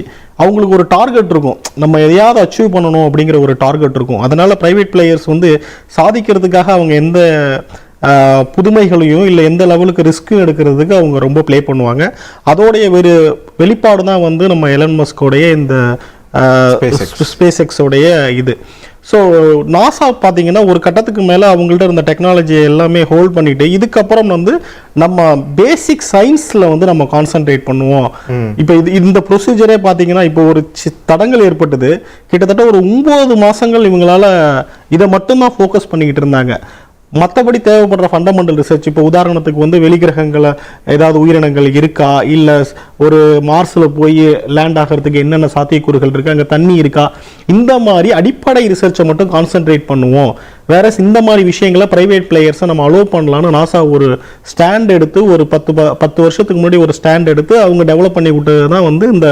அவங்களுக்கு ஒரு டார்கெட் இருக்கும், நம்ம எதையாவது அச்சீவ் பண்ணணும் அப்படிங்கிற ஒரு டார்கெட் இருக்கும். அதனால் ப்ரைவேட் பிளேயர்ஸ் வந்து சாதிக்கிறதுக்காக அவங்க எந்த புதுமைகளையும் இல்லை எந்த லெவலுக்கு ரிஸ்க்கும் எடுக்கிறதுக்கு அவங்க ரொம்ப ப்ளே பண்ணுவாங்க. அதோடைய ஒரு வெளிப்பாடு தான் வந்து நம்ம எலன் மஸ்கோடைய இந்த ஸ்பேஸ்எக்ஸோடைய இது. ஸோ நாசா பார்த்தீங்கன்னா ஒரு கட்டத்துக்கு மேலே அவங்கள்ட்ட இருந்த டெக்னாலஜியை எல்லாமே ஹோல்ட் பண்ணிட்டு இதுக்கப்புறம் வந்து நம்ம பேசிக் சயின்ஸில் வந்து நம்ம கான்சென்ட்ரேட் பண்ணுவோம். இப்போ இந்த ப்ரொசீஜரே பார்த்தீங்கன்னா இப்போ ஒரு தடங்கள் ஏற்பட்டது. கிட்டத்தட்ட ஒரு 9 மாதங்கள் இவங்களால இதை மட்டும்தான் ஃபோக்கஸ் பண்ணிக்கிட்டு இருந்தாங்க. மற்றபடி தேவைப்படுற ஃபண்டமெண்டல் ரிசர்ச், இப்போ உதாரணத்துக்கு வந்து வெளிக்கிரகங்களை ஏதாவது உயிரினங்கள் இருக்கா, இல்லை ஒரு மார்ஸில் போய் லேண்ட் ஆகிறதுக்கு என்னென்ன சாத்தியக்கூறுகள் இருக்குது, அங்கே தண்ணி இருக்கா, இந்த மாதிரி அடிப்படை ரிசர்ச்சை மட்டும் கான்சென்ட்ரேட் பண்ணுவோம். வேற இந்த மாதிரி விஷயங்களை பிரைவேட் பிளேயர்ஸை நம்ம அலோவ் பண்ணலான்னு நாசா ஒரு ஸ்டாண்ட் எடுத்து ஒரு 10 வருஷத்துக்கு முன்னாடி ஒரு ஸ்டாண்ட் எடுத்து அவங்க டெவலப் பண்ணி விட்டது தான் வந்து இந்த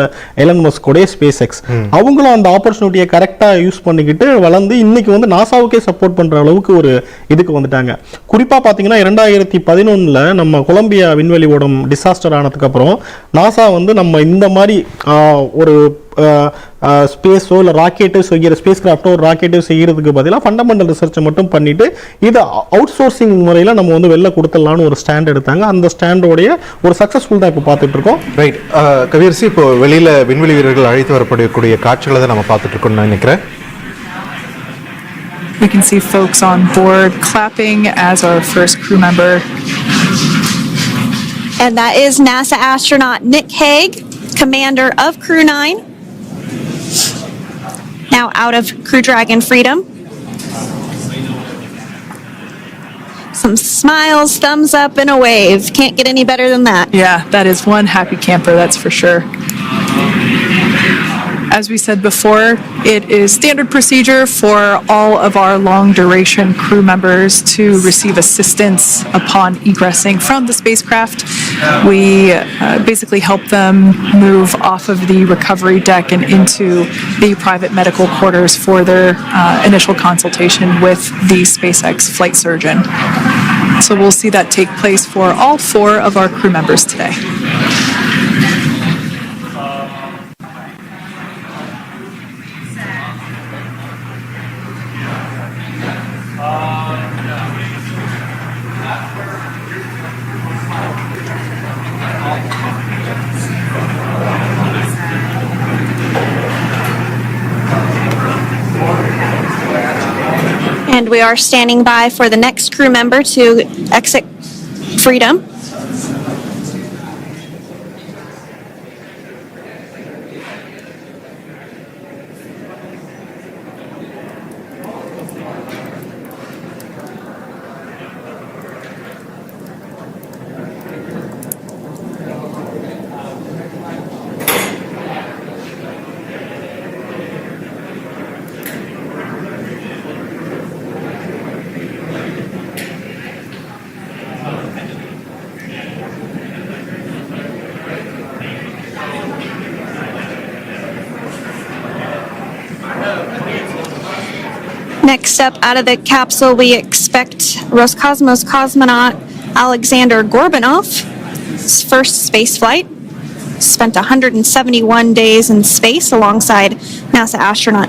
எலன் மஸ்கோடைய SpaceX. அவங்களும் அந்த ஆப்பர்ச்சுனிட்டியை கரெக்டாக யூஸ் பண்ணிக்கிட்டு வளர்ந்து இன்னைக்கு வந்து நாசாவுக்கே சப்போர்ட் பண்ணுற அளவுக்கு ஒரு இதுக்கு வந்துட்டாங்க. குறிப்பாக பார்த்தீங்கன்னா 2011 நம்ம கொலம்பியா விண்வெளி ஓடம் டிசாஸ்டர் ஆனதுக்கு அப்புறம் நாசா வந்து நம்ம இந்த மாதிரி ஒரு ஸ்பேஸோ இல்லை ராக்கெட்டோ செய்கிற ஸ்பேஸ் கிராஃப்டோ ஒரு ராக்கெட்டோ செய்கிறதுக்கு பதிலாக ஃபண்டமெண்டல் ரிசர்ச்சை மட்டும் பண்ணிட்டு இதை அவுட் சோர்சிங் முறையில் நம்ம வந்து வெளில கொடுத்துடலான்னு ஒரு ஸ்டாண்ட் எடுத்தாங்க. அந்த ஸ்டாண்டோடைய ஒரு சக்ஸஸ்ஃபுல் தான் இப்போ பார்த்துட்டு இருக்கோம்.
ரைட் கவியரசி, இப்போ வெளியில் விண்வெளி வீரர்கள் அழைத்து வரப்படக்கூடிய காட்சிகளை தான் நம்ம பார்த்துட்டு இருக்கோம்னு நான் நினைக்கிறேன்.
We can see folks on board clapping as our first crew member.
And that is NASA astronaut Nick Hague, commander of Crew 9, now out of Crew Dragon Freedom. Some smiles, thumbs up, and a wave. Can't get any better than that.
Yeah, that is one happy camper, that's for sure. As we said before, it is standard procedure for all of our long-duration crew members to receive assistance upon egressing from the spacecraft. We basically help them move off of the recovery deck and into the private medical quarters for their initial consultation with the SpaceX flight surgeon. So we'll see that take place for all 4 of our crew members today.
And we are standing by for the next crew member to exit Freedom. Next up out of the capsule, we expect Roscosmos cosmonaut Alexander Gorbanov's first space flight. Spent 171 days in space alongside NASA astronaut